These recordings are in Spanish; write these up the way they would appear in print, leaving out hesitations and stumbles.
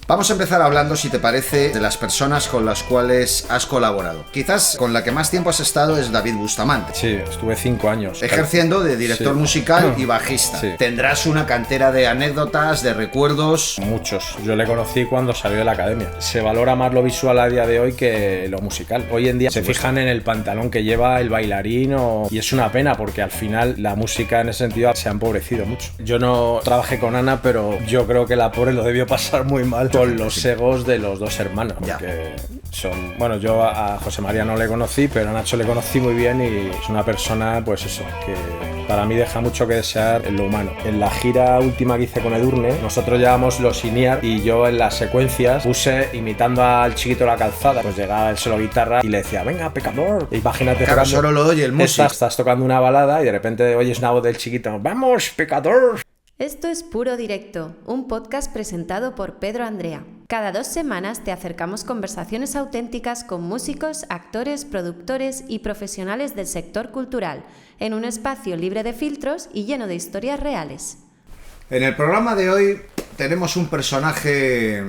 Vamos a empezar hablando, si te parece, de las personas con las cuales has colaborado. Quizás con la que más tiempo has estado es David Bustamante. Sí, estuve 5 años. Ejerciendo de director musical y bajista. Sí. Tendrás una cantera de anécdotas, de recuerdos. Muchos. Yo le conocí cuando salió de la academia. Se valora más lo visual a día de hoy que lo musical. Hoy en día se fijan en el pantalón que lleva el bailarín y es una pena porque al final la música en ese sentido se ha empobrecido mucho. Yo no trabajé con Ana, pero yo creo que la pobre lo debió pasar muy mal con los egos de los dos hermanos, porque son, bueno, yo a José María no le conocí, pero a Nacho le conocí muy bien y es una persona, pues eso, que para mí deja mucho que desear en lo humano. En la gira última que hice con Edurne, nosotros llevamos los INIAR y yo en las secuencias puse imitando al Chiquito de la Calzada, pues llegaba el solo guitarra y le decía, venga, pecador. Imagínate, claro, solo lo oye el músico. Estás tocando una balada y de repente oyes una voz del Chiquito, vamos, pecador. Esto es Puro Directo, un podcast presentado por Pedro Andrea. Cada 2 semanas te acercamos conversaciones auténticas con músicos, actores, productores y profesionales del sector cultural, en un espacio libre de filtros y lleno de historias reales. En el programa de hoy tenemos un personaje...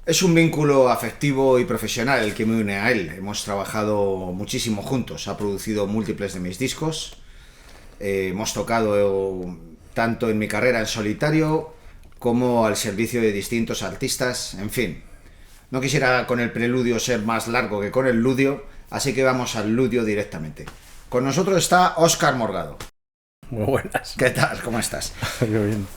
Es un vínculo afectivo y profesional el que me une a él. Hemos trabajado muchísimo juntos, ha producido múltiples de mis discos, hemos tocado tanto en mi carrera en solitario como al servicio de distintos artistas, en fin. No quisiera con el preludio ser más largo que con el ludio, así que vamos al ludio directamente. Con nosotros está Óscar Morgado. Muy buenas. ¿Qué tal? ¿Cómo estás? Muy bien.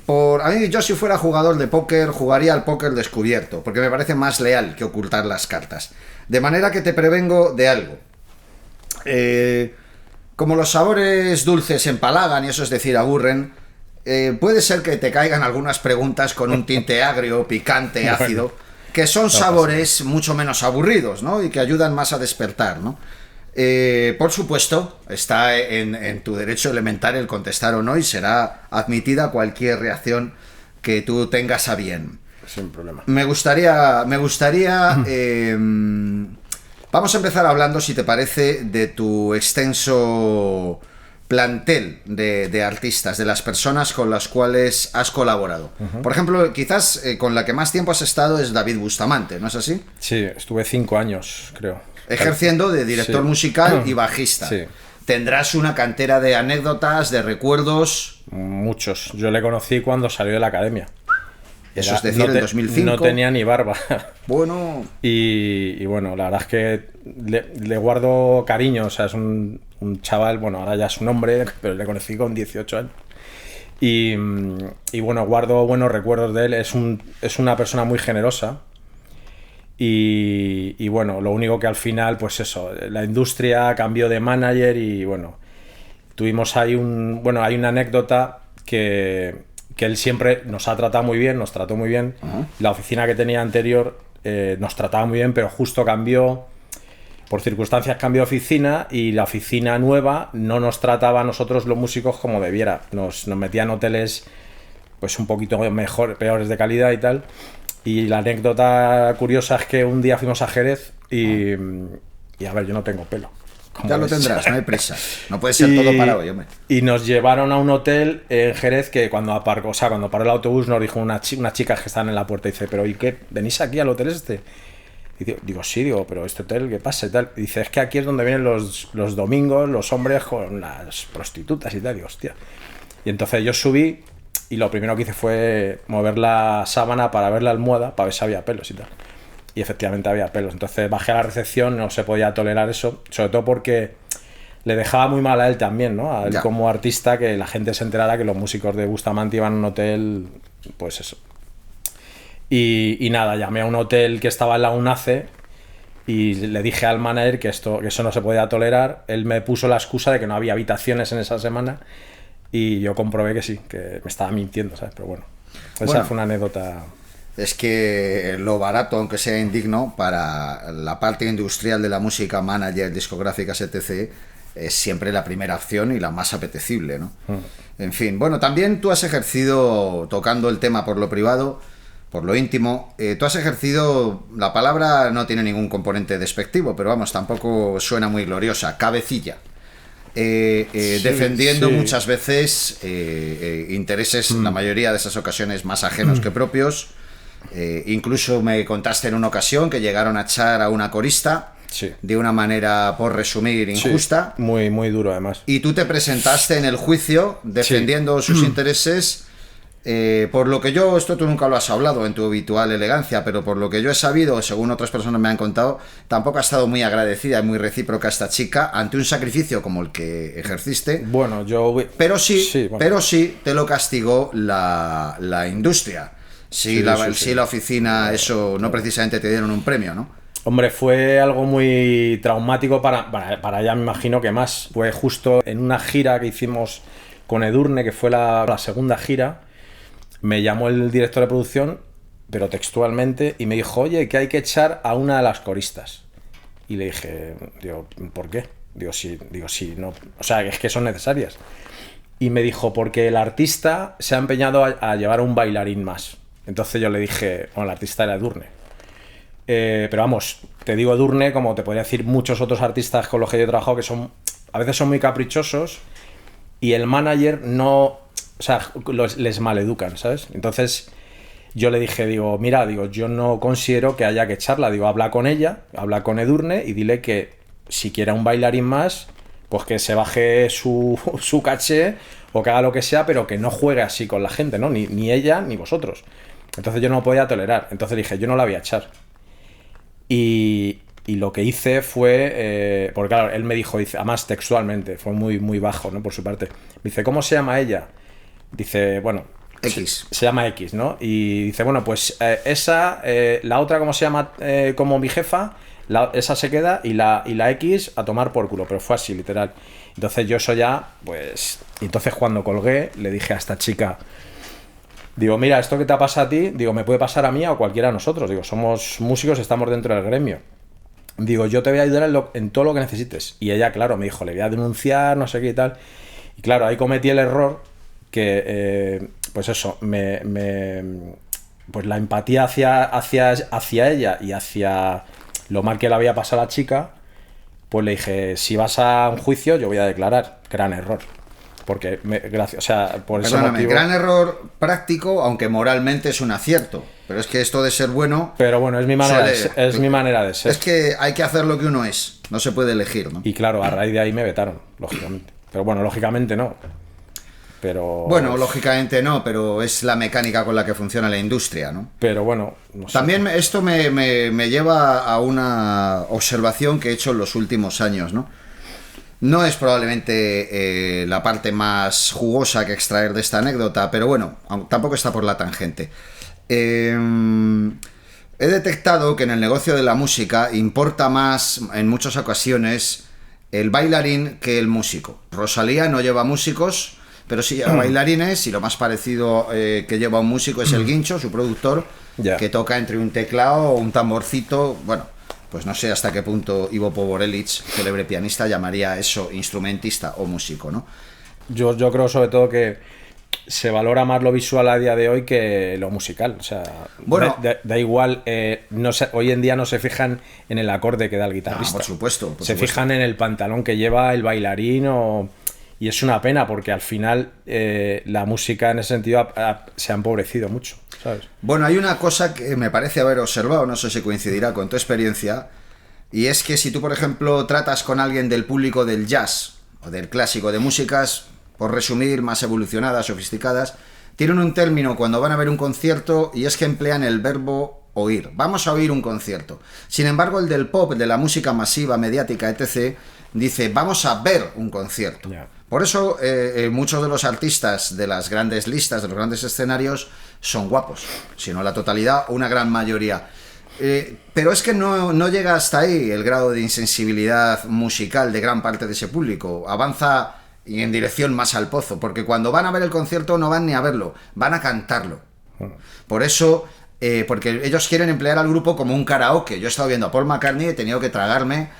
A mí, yo si fuera jugador de póker, jugaría al póker descubierto, porque me parece más leal que ocultar las cartas. De manera que te prevengo de algo. Como los sabores dulces empalagan y eso es decir, aburren, puede ser que te caigan algunas preguntas con un tinte agrio, picante, ácido, que son sabores mucho menos aburridos, ¿no? Y que ayudan más a despertar, ¿no? Por supuesto, está en tu derecho elemental el contestar o no y será admitida cualquier reacción que tú tengas a bien. Sin problema. Me gustaría vamos a empezar hablando, si te parece, de tu extenso plantel de artistas, de las personas con las cuales has colaborado. Por ejemplo, quizás con la que más tiempo has estado es David Bustamante, ¿no es así? Sí, estuve 5 años, creo. Ejerciendo de director musical y bajista. Sí. Tendrás una cantera de anécdotas, de recuerdos. Muchos. Yo le conocí cuando salió de la academia. Eso es decir, en 2005. No tenía ni barba. Bueno. Y bueno, la verdad es que le guardo cariño. O sea, es un chaval, bueno, ahora ya es un hombre, pero le conocí con 18 años. Y bueno, guardo buenos recuerdos de él. Es una persona muy generosa. Y bueno, lo único que al final, pues eso, la industria cambió de manager y bueno, tuvimos ahí hay una anécdota que él siempre nos ha tratado muy bien, nos trató muy bien. La oficina que tenía anterior nos trataba muy bien, pero justo cambió, por circunstancias cambió de oficina y la oficina nueva no nos trataba a nosotros los músicos como debiera. Nos metían hoteles pues un poquito peores de calidad y tal. Y la anécdota curiosa es que un día fuimos a Jerez y a ver, yo no tengo pelo. Ya lo tendrás, no hay prisa. No puede ser todo para hoy, hombre. Y nos llevaron a un hotel en Jerez que cuando paró el autobús nos dijo unas chicas que estaban en la puerta y dice, pero ¿y qué? ¿Venís aquí al hotel este? Y digo, sí, pero este hotel, ¿qué pasa? Y tal. Y dice, es que aquí es donde vienen los domingos los hombres con las prostitutas y tal. Y digo, hostia. Y entonces yo subí y lo primero que hice fue mover la sábana para ver la almohada, para ver si había pelos y tal. Y efectivamente había pelos. Entonces bajé a la recepción, no se podía tolerar eso, sobre todo porque le dejaba muy mal a él también, ¿no? A él como artista, que la gente se enterara que los músicos de Bustamante iban a un hotel, pues eso. Y nada, llamé a un hotel que estaba en la UNACE y le dije al manager que eso no se podía tolerar. Él me puso la excusa de que no había habitaciones en esa semana y yo comprobé que sí, que me estaba mintiendo, ¿sabes? Pero bueno, esa fue una anécdota. Es que lo barato, aunque sea indigno, para la parte industrial de la música, manager, discográficas, etc., es siempre la primera opción y la más apetecible, ¿no? En fin, bueno, también tú has ejercido, tocando el tema por lo privado, por lo íntimo, tú has ejercido, la palabra no tiene ningún componente despectivo, pero vamos, tampoco suena muy gloriosa, cabecilla. defendiendo sí. muchas veces intereses, en la mayoría de esas ocasiones, más ajenos que propios. Incluso me contaste en una ocasión que llegaron a echar a una corista Sí. de una manera, por resumir, injusta. Sí, muy, muy duro además. Y tú te presentaste en el juicio defendiendo sus intereses. Por lo que yo, esto tú nunca lo has hablado en tu habitual elegancia, pero por lo que yo he sabido, según otras personas me han contado, tampoco ha estado muy agradecida y muy recíproca esta chica ante un sacrificio como el que ejerciste. Bueno, Pero sí, bueno. pero sí te lo castigó la industria. Sí, Sí. la oficina, eso no precisamente te dieron un premio, ¿no? Hombre, fue algo muy traumático para ella, me imagino que más. Fue justo en una gira que hicimos con Edurne, que fue la segunda gira. Me llamó el director de producción, pero textualmente, y me dijo, oye, que hay que echar a una de las coristas. Y le dije, digo, ¿por qué? Digo, sí, no. O sea, es que son necesarias. Y me dijo, porque el artista se ha empeñado a llevar un bailarín más. Entonces yo le dije, bueno, el artista era Edurne. Pero vamos, te digo Edurne, como te podría decir muchos otros artistas con los que yo he trabajado, que a veces son muy caprichosos, y el manager no... O sea, les maleducan, ¿sabes? Entonces yo le dije, digo, mira, yo no considero que haya que echarla. Digo, habla con ella, habla con Edurne y dile que si quiere un bailarín más, pues que se baje su caché o que haga lo que sea, pero que no juegue así con la gente, ¿no? Ni ella ni vosotros. Entonces yo no podía tolerar. Entonces dije, yo no la voy a echar. Y lo que hice fue... porque claro, él me dijo, además textualmente, fue muy, muy bajo, ¿no? Por su parte. Me dice, ¿cómo se llama ella? Dice, bueno, X. se llama X, ¿no? Y dice, bueno, pues la otra, ¿cómo se llama? Como mi jefa, esa se queda y la X a tomar por culo, pero fue así, literal. Entonces yo eso ya, pues... Entonces cuando colgué, le dije a esta chica, digo, mira, esto que te ha pasado a ti, digo, me puede pasar a mí o a cualquiera de nosotros. Digo, somos músicos, estamos dentro del gremio. Digo, yo te voy a ayudar en todo lo que necesites. Y ella, claro, me dijo, le voy a denunciar, no sé qué y tal. Y claro, ahí cometí el error que, pues eso, pues la empatía hacia ella y hacia lo mal que le había pasado a la chica, pues le dije, si vas a un juicio, yo voy a declarar. Gran error. Porque, gracias, o sea, por ese Perdóname, motivo... gran error práctico, aunque moralmente es un acierto. Pero es que esto de ser bueno... Pero bueno, es mi manera de ser. Es que hay que hacer lo que uno es. No se puede elegir, ¿no? Y claro, a raíz de ahí me vetaron, lógicamente. Pero bueno, lógicamente no. Pero... Bueno, lógicamente no, pero es la mecánica con la que funciona la industria, ¿no? Pero bueno, no sé. También esto me lleva a una observación que he hecho en los últimos años, ¿no? No es probablemente la parte más jugosa que extraer de esta anécdota, pero bueno, tampoco está por la tangente. He detectado que en el negocio de la música importa más, en muchas ocasiones, el bailarín que el músico. Rosalía no lleva músicos, pero sí lleva bailarines, y lo más parecido que lleva un músico es el Guincho, su productor, que toca entre un teclado o un tamborcito. Bueno, pues no sé hasta qué punto Ivo Poborelic, célebre pianista, llamaría eso instrumentista o músico, ¿no? Yo creo sobre todo que se valora más lo visual a día de hoy que lo musical. O sea, bueno, da igual, hoy en día no se fijan en el acorde que da el guitarrista. No, por supuesto. Se fijan en el pantalón que lleva el bailarín y es una pena porque al final la música en ese sentido se ha empobrecido mucho, ¿sabes? Bueno, hay una cosa que me parece haber observado, no sé si coincidirá con tu experiencia, y es que si tú, por ejemplo, tratas con alguien del público del jazz o del clásico, de músicas, por resumir, más evolucionadas, sofisticadas, tienen un término cuando van a ver un concierto y es que emplean el verbo oír. Vamos a oír un concierto. Sin embargo, el del pop, de la música masiva, mediática, etc., dice, vamos a ver un concierto. Yeah. Por eso muchos de los artistas de las grandes listas, de los grandes escenarios, son guapos. Si no la totalidad, una gran mayoría. Pero es que no llega hasta ahí el grado de insensibilidad musical de gran parte de ese público. Avanza y en dirección más al pozo, porque cuando van a ver el concierto no van ni a verlo, van a cantarlo. Por eso, porque ellos quieren emplear al grupo como un karaoke. Yo he estado viendo a Paul McCartney y he tenido que tragarme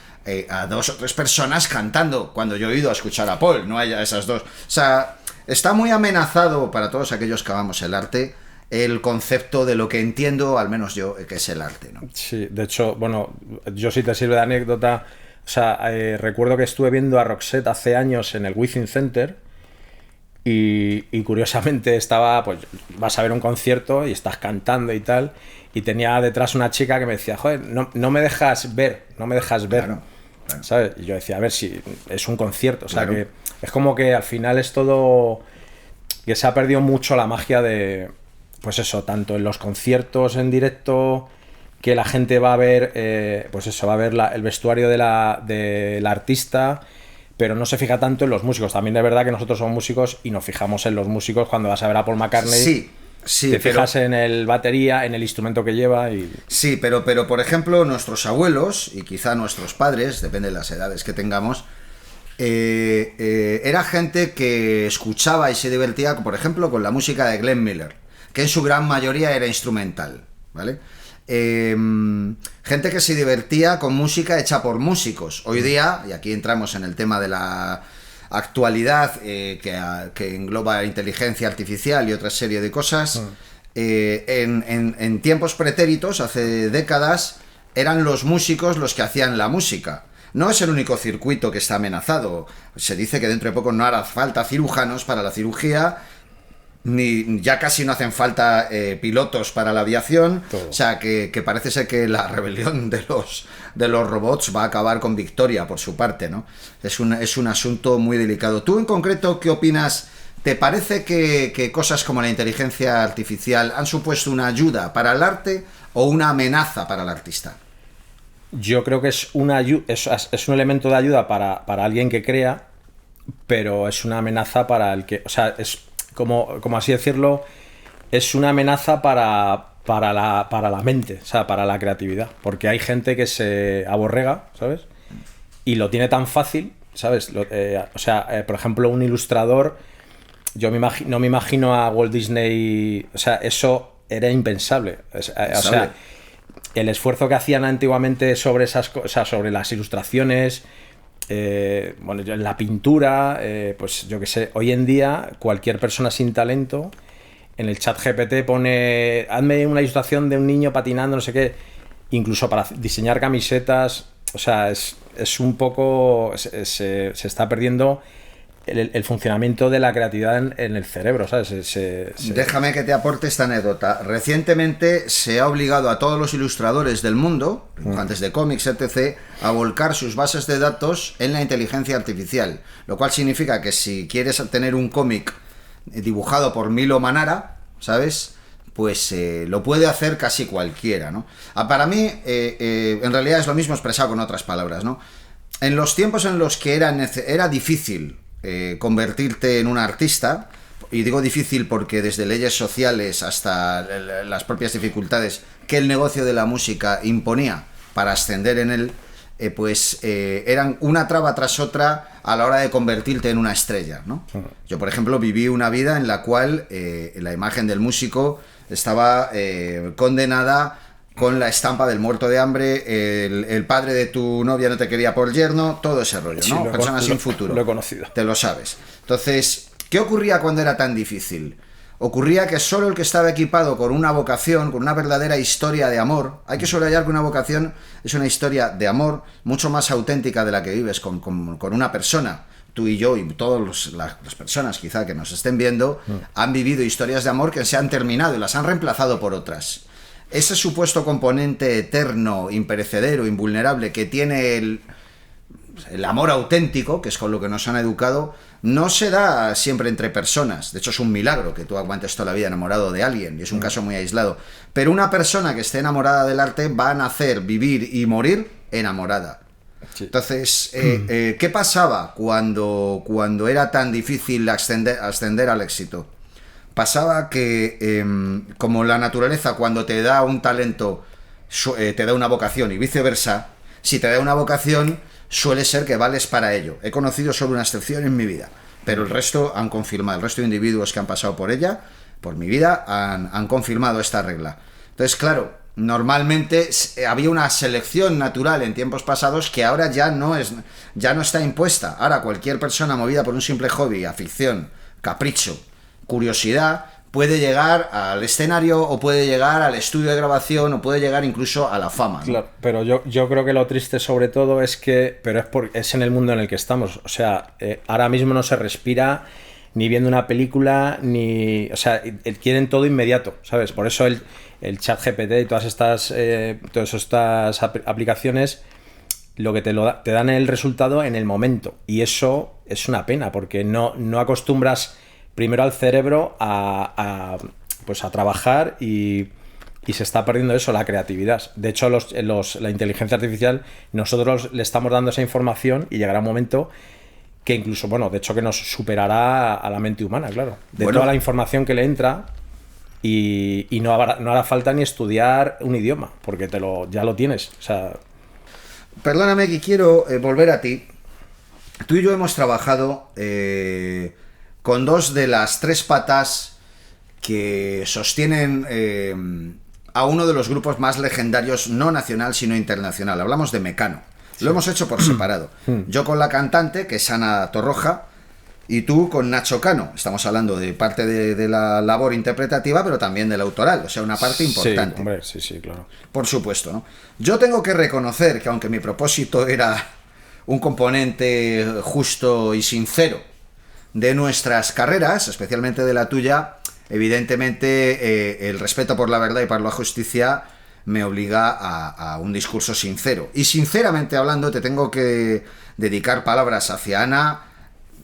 a 2 o 3 personas cantando cuando yo he ido a escuchar a Paul, no a esas dos. O sea, está muy amenazado para todos aquellos que amamos el arte el concepto de lo que entiendo, al menos yo, que es el arte, ¿no? Sí, de hecho, bueno, yo si te sirve de anécdota, O sea, recuerdo que estuve viendo a Roxette hace años en el Within Center y curiosamente estaba, pues vas a ver un concierto y estás cantando y tal, y tenía detrás una chica que me decía, joder, no me dejas ver, Claro. ¿sabes? Y yo decía, a ver si es un concierto, o sea, Claro. que es como que al final es todo, que se ha perdido mucho la magia de, pues eso, tanto en los conciertos en directo, que la gente va a ver, pues eso, va a ver el vestuario de la artista, pero no se fija tanto en los músicos. También es verdad que nosotros somos músicos y nos fijamos en los músicos cuando vas a ver a Paul McCartney. Sí, te pero... fijas en el batería, en el instrumento que lleva y... Sí, pero por ejemplo, nuestros abuelos y quizá nuestros padres, depende de las edades que tengamos, era gente que escuchaba y se divertía, por ejemplo, con la música de Glenn Miller, que en su gran mayoría era instrumental, ¿vale? Gente que se divertía con música hecha por músicos. Hoy día, y aquí entramos en el tema de la actualidad, que engloba inteligencia artificial y otra serie de cosas, en tiempos pretéritos, hace décadas, eran los músicos los que hacían la música. No es el único circuito que está amenazado. Se dice que dentro de poco no hará falta cirujanos para la cirugía, ni ya casi no hacen falta pilotos para la aviación. Todo. O sea que parece ser que la rebelión de los robots va a acabar con victoria por su parte, ¿no? Es un asunto muy delicado. ¿Tú en concreto qué opinas? ¿Te parece que cosas como la inteligencia artificial han supuesto una ayuda para el arte o una amenaza para el artista? Yo creo que es un elemento de ayuda para alguien que crea, pero es una amenaza para el que... O sea, es... Como así decirlo, es una amenaza para la mente, o sea, para la creatividad. Porque hay gente que se aborrega, ¿sabes? Y lo tiene tan fácil, ¿sabes? Por ejemplo, un ilustrador, yo no me imagino a Walt Disney, o sea, eso era impensable. O sea, el esfuerzo que hacían antiguamente sobre esas cosas, sobre las ilustraciones... bueno, en la pintura, pues yo que sé, hoy en día cualquier persona sin talento en el chat GPT pone, hazme una ilustración de un niño patinando, no sé qué, incluso para diseñar camisetas. O sea, es un poco, se está perdiendo el funcionamiento de la creatividad en el cerebro, ¿sabes? Déjame que te aporte esta anécdota. Recientemente se ha obligado a todos los ilustradores del mundo, dibujantes de cómics, etc., a volcar sus bases de datos en la inteligencia artificial, lo cual significa que si quieres tener un cómic dibujado por Milo Manara, ¿sabes?, pues lo puede hacer casi cualquiera, ¿no? Para mí, en realidad es lo mismo expresado con otras palabras, ¿no? En los tiempos en los que era difícil convertirte en un artista, y digo difícil porque desde leyes sociales hasta las propias dificultades que el negocio de la música imponía para ascender en él, eran una traba tras otra a la hora de convertirte en una estrella, ¿no? Yo, por ejemplo, viví una vida en la cual la imagen del músico estaba condenada con la estampa del muerto de hambre, el padre de tu novia no te quería por yerno, todo ese rollo, ¿no? Sí, personas sin futuro. Lo he conocido. Te lo sabes. Entonces, ¿qué ocurría cuando era tan difícil? Ocurría que solo el que estaba equipado con una vocación, con una verdadera historia de amor, hay que subrayar que una vocación es una historia de amor mucho más auténtica de la que vives con una persona. Tú y yo y todas las personas quizá que nos estén viendo han vivido historias de amor que se han terminado y las han reemplazado por otras. Ese supuesto componente eterno, imperecedero, invulnerable que tiene el amor auténtico, que es con lo que nos han educado, no se da siempre entre personas. De hecho, es un milagro que tú aguantes toda la vida enamorado de alguien, y es un caso muy aislado. Pero una persona que esté enamorada del arte va a nacer, vivir y morir enamorada. Sí. Entonces, ¿qué pasaba cuando era tan difícil ascender al éxito? Pasaba que, como la naturaleza, cuando te da un talento, te da una vocación y viceversa, si te da una vocación, suele ser que vales para ello. He conocido solo una excepción en mi vida, pero el resto han confirmado, el resto de individuos que han pasado por ella, por mi vida, han confirmado esta regla. Entonces, claro, normalmente había una selección natural en tiempos pasados que ahora ya no está impuesta. Ahora cualquier persona movida por un simple hobby, afición, capricho, curiosidad, puede llegar al escenario o puede llegar al estudio de grabación o puede llegar incluso a la fama, ¿no? Claro, pero yo creo que lo triste sobre todo es que, pero es en el mundo en el que estamos, o sea, ahora mismo no se respira ni viendo una película, ni, o sea, quieren todo inmediato, ¿sabes? Por eso el ChatGPT y todas estas aplicaciones, lo que te dan el resultado en el momento, y eso es una pena, porque no acostumbras primero al cerebro pues a trabajar y se está perdiendo eso, la creatividad. De hecho, la inteligencia artificial, nosotros le estamos dando esa información y llegará un momento que incluso, bueno, de hecho que nos superará a la mente humana, claro. De toda la información que le entra, y no hará falta ni estudiar un idioma, porque ya lo tienes. O sea... Perdóname que quiero volver a ti. Tú y yo hemos trabajado con dos de las tres patas que sostienen a uno de los grupos más legendarios, no nacional, sino internacional. Hablamos de Mecano. Lo hemos hecho por separado. Yo con la cantante, que es Ana Torroja, y tú con Nacho Cano. Estamos hablando de parte de la labor interpretativa, pero también de la autoral, o sea, una parte importante. Sí, hombre, sí, claro. Por supuesto, ¿no? Yo tengo que reconocer que aunque mi propósito era un componente justo y sincero de nuestras carreras, especialmente de la tuya, evidentemente el respeto por la verdad y por la justicia me obliga a un discurso sincero. Y sinceramente hablando, te tengo que dedicar palabras hacia Ana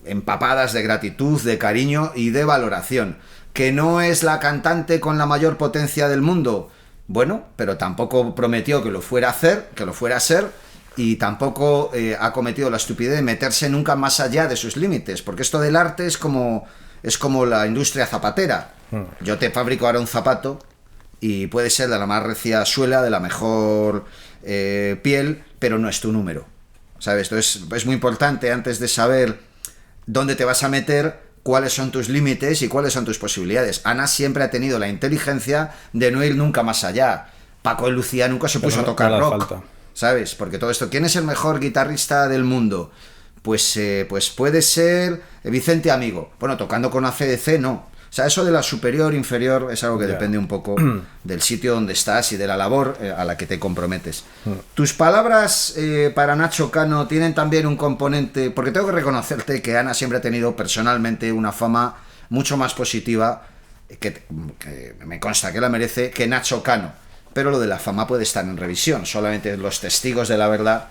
empapadas de gratitud, de cariño y de valoración. ¿Que no es la cantante con la mayor potencia del mundo? Bueno, pero tampoco prometió que lo fuera a ser, y tampoco ha cometido la estupidez de meterse nunca más allá de sus límites, porque esto del arte es como la industria zapatera. Yo te fabrico ahora un zapato y puede ser de la más recia suela, de la mejor piel, pero no es tu número, ¿sabes? Entonces es muy importante, antes de saber dónde te vas a meter, cuáles son tus límites y cuáles son tus posibilidades. Ana siempre ha tenido la inteligencia de no ir nunca más allá. Paco de Lucía nunca se puso a tocar rock, ¿sabes? Porque todo esto, ¿quién es el mejor guitarrista del mundo? Pues puede ser Vicente Amigo. Bueno, tocando con AC/DC no. O sea, eso de la superior, inferior, es algo que depende un poco del sitio donde estás y de la labor a la que te comprometes. Tus palabras para Nacho Cano tienen también un componente, porque tengo que reconocerte que Ana siempre ha tenido personalmente una fama mucho más positiva, que me consta que la merece, que Nacho Cano. Pero lo de la fama puede estar en revisión, solamente los testigos de la verdad,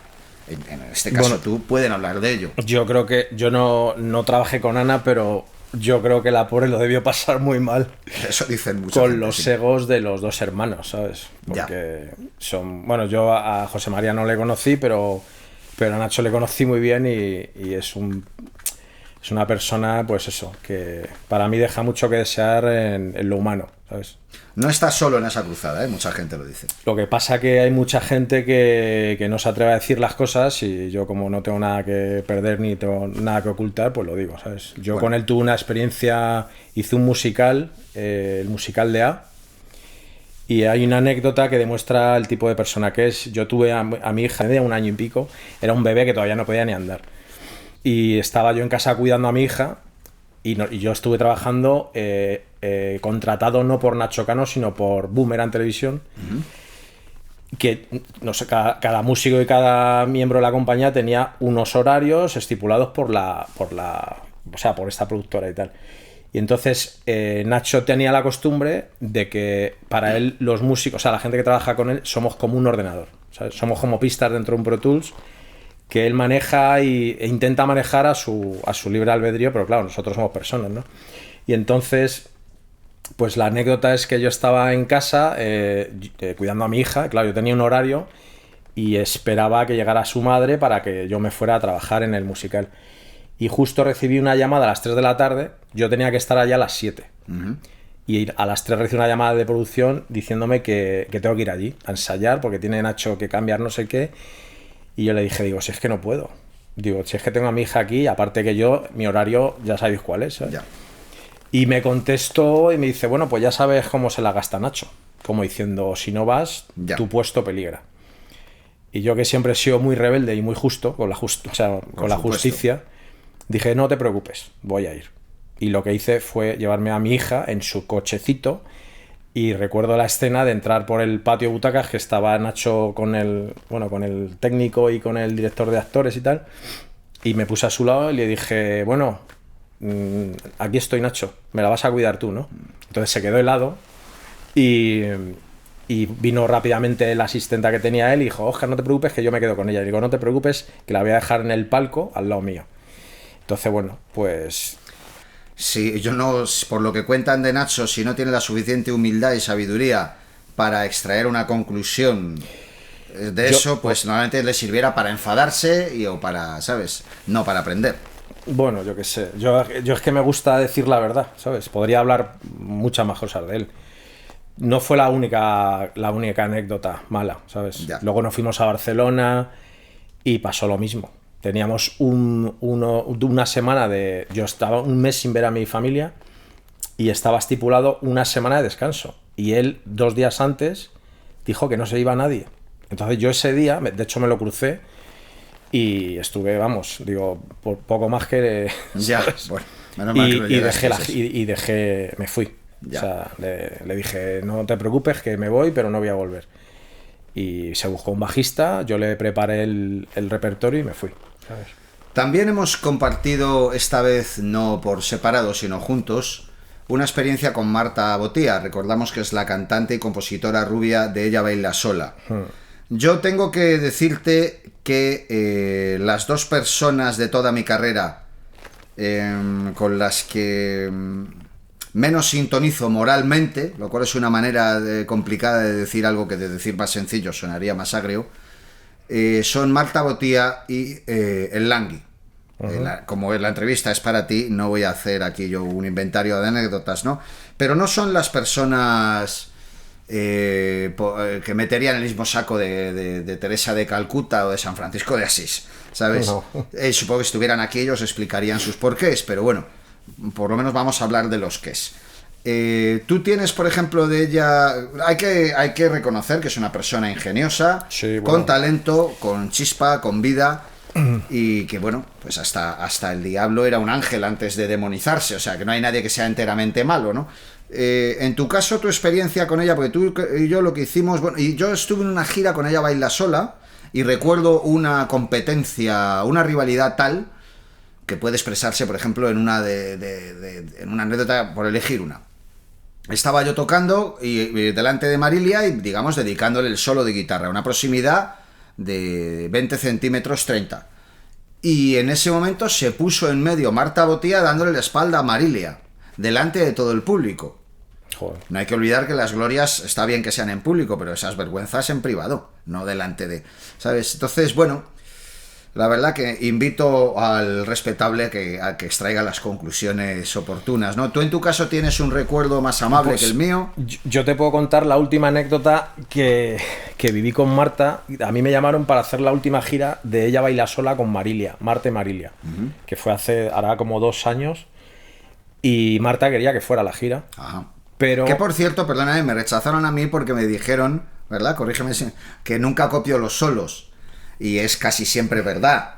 en este caso bueno, tú, pueden hablar de ello. Yo creo que yo no trabajé con Ana, pero yo creo que la pobre lo debió pasar muy mal. Eso dicen mucho. Con los egos de los dos hermanos, ¿sabes? Porque bueno, yo a José María no le conocí, pero a Nacho le conocí muy bien y es una persona, pues eso, que para mí deja mucho que desear en lo humano, ¿sabes? No estás solo en esa cruzada, ¿eh? Mucha gente lo dice. Lo que pasa que hay mucha gente que no se atreve a decir las cosas, y yo, como no tengo nada que perder ni tengo nada que ocultar, pues lo digo, ¿sabes? Yo con él tuve una experiencia, hice un musical, el musical de A, y hay una anécdota que demuestra el tipo de persona que es. Yo tuve a mi hija de 1 año y pico, era un bebé que todavía no podía ni andar, y estaba yo en casa cuidando a mi hija, y yo estuve trabajando contratado no por Nacho Cano, sino por Boomerang Televisión, que no sé, cada músico y cada miembro de la compañía tenía unos horarios estipulados por esta productora y tal. Y entonces Nacho tenía la costumbre de que para él los músicos, o sea, la gente que trabaja con él, somos como un ordenador, ¿sabes? Somos como pistas dentro de un Pro Tools que él maneja e intenta manejar a su libre albedrío, pero claro, nosotros somos personas, ¿no? Y entonces, pues la anécdota es que yo estaba en casa cuidando a mi hija, claro, yo tenía un horario y esperaba que llegara su madre para que yo me fuera a trabajar en el musical. Y justo recibí una llamada a las 3 de la tarde, yo tenía que estar allá a las 7. Y a las 3 recibí una llamada de producción diciéndome que tengo que ir allí a ensayar porque tiene Nacho que cambiar no sé qué. Y yo le dije, digo, si es que no puedo. Digo, si es que tengo a mi hija aquí, aparte que yo, mi horario ya sabéis cuál es, ¿sabes? Ya. Y me contestó y me dice, bueno, pues ya sabes cómo se la gasta Nacho. Como diciendo, si no vas, ya, tu puesto peligra. Y yo, que siempre he sido muy rebelde y muy justo con la justicia, dije, no te preocupes, voy a ir. y lo que hice fue llevarme a mi hija en su cochecito. Y recuerdo la escena de entrar por el patio de butacas que estaba Nacho con el técnico y con el director de actores y tal. Y me puse a su lado y le dije, bueno, aquí estoy, Nacho, me la vas a cuidar tú, ¿no? Entonces se quedó helado y vino rápidamente el asistente que tenía él y dijo, Óscar, no te preocupes que yo me quedo con ella. Y digo, no te preocupes que la voy a dejar en el palco al lado mío. Entonces, bueno, pues... Sí, yo no, por lo que cuentan de Nacho, si no tiene la suficiente humildad y sabiduría para extraer una conclusión de eso, pues normalmente le sirviera para enfadarse o para, ¿sabes? No para aprender. Bueno, yo qué sé. Yo es que me gusta decir la verdad, ¿sabes? Podría hablar muchas más cosas de él. No fue la única anécdota mala, ¿sabes? Ya. Luego nos fuimos a Barcelona y pasó lo mismo. Teníamos una semana de... Yo estaba un mes sin ver a mi familia y estaba estipulado una semana de descanso. Y él, 2 días antes, dijo que no se iba nadie. Entonces yo ese día, de hecho me lo crucé y estuve, vamos, digo, por poco más que... Ya, bueno, menos mal que no llegaste. Dejé, me fui. Ya. O sea, le dije, no te preocupes que me voy, pero no voy a volver. Y se buscó un bajista, yo le preparé el repertorio y me fui, ¿sabes? También hemos compartido, esta vez no por separado, sino juntos, una experiencia con Marta Botía. Recordamos que es la cantante y compositora rubia de Ella Baila Sola. Yo tengo que decirte que las 2 personas de toda mi carrera con las que menos sintonizo moralmente, lo cual es una manera complicada de decir algo que de decir más sencillo sonaría más agrio, son Marta Botía y el Langui. Como la entrevista es para ti, no voy a hacer aquí yo un inventario de anécdotas, ¿no? Pero no son las personas que meterían en el mismo saco de Teresa de Calcuta o de San Francisco de Asís, ¿sabes? No. Supongo que si estuvieran aquí ellos explicarían sus porqués, pero bueno, por lo menos vamos a hablar de los qués. Tú tienes, por ejemplo, de ella... Hay que reconocer que es una persona ingeniosa, Sí, bueno. con talento, con chispa, con vida, y que, bueno, pues hasta el diablo era un ángel antes de demonizarse, o sea, que no hay nadie que sea enteramente malo, ¿no? En tu caso, tu experiencia con ella, porque tú y yo lo que hicimos... Bueno, y yo estuve en una gira con Ella Baila Sola, y recuerdo una competencia, una rivalidad tal... que puede expresarse, por ejemplo, en en una anécdota, por elegir una. Estaba yo tocando y delante de Marilia y, digamos, dedicándole el solo de guitarra, una proximidad de 20 centímetros 30. Y en ese momento se puso en medio Marta Botía dándole la espalda a Marilia, delante de todo el público. Joder. No hay que olvidar que las glorias está bien que sean en público, pero esas vergüenzas en privado, no delante de... ¿Sabes? Entonces, bueno... La verdad que invito al respetable a que extraiga las conclusiones oportunas, ¿no? Tú en tu caso tienes un recuerdo más amable Pues, que el mío. Yo te puedo contar la última anécdota que viví con Marta. A mí me llamaron para hacer la última gira de Ella Baila Sola con Marilia, Marta y Marilia, que fue hará como 2 años. Y Marta quería que fuera a la gira. Ajá. Pero... Que por cierto, perdóname, me rechazaron a mí porque me dijeron, ¿verdad? Corrígeme, que nunca copio los solos. Y es casi siempre verdad,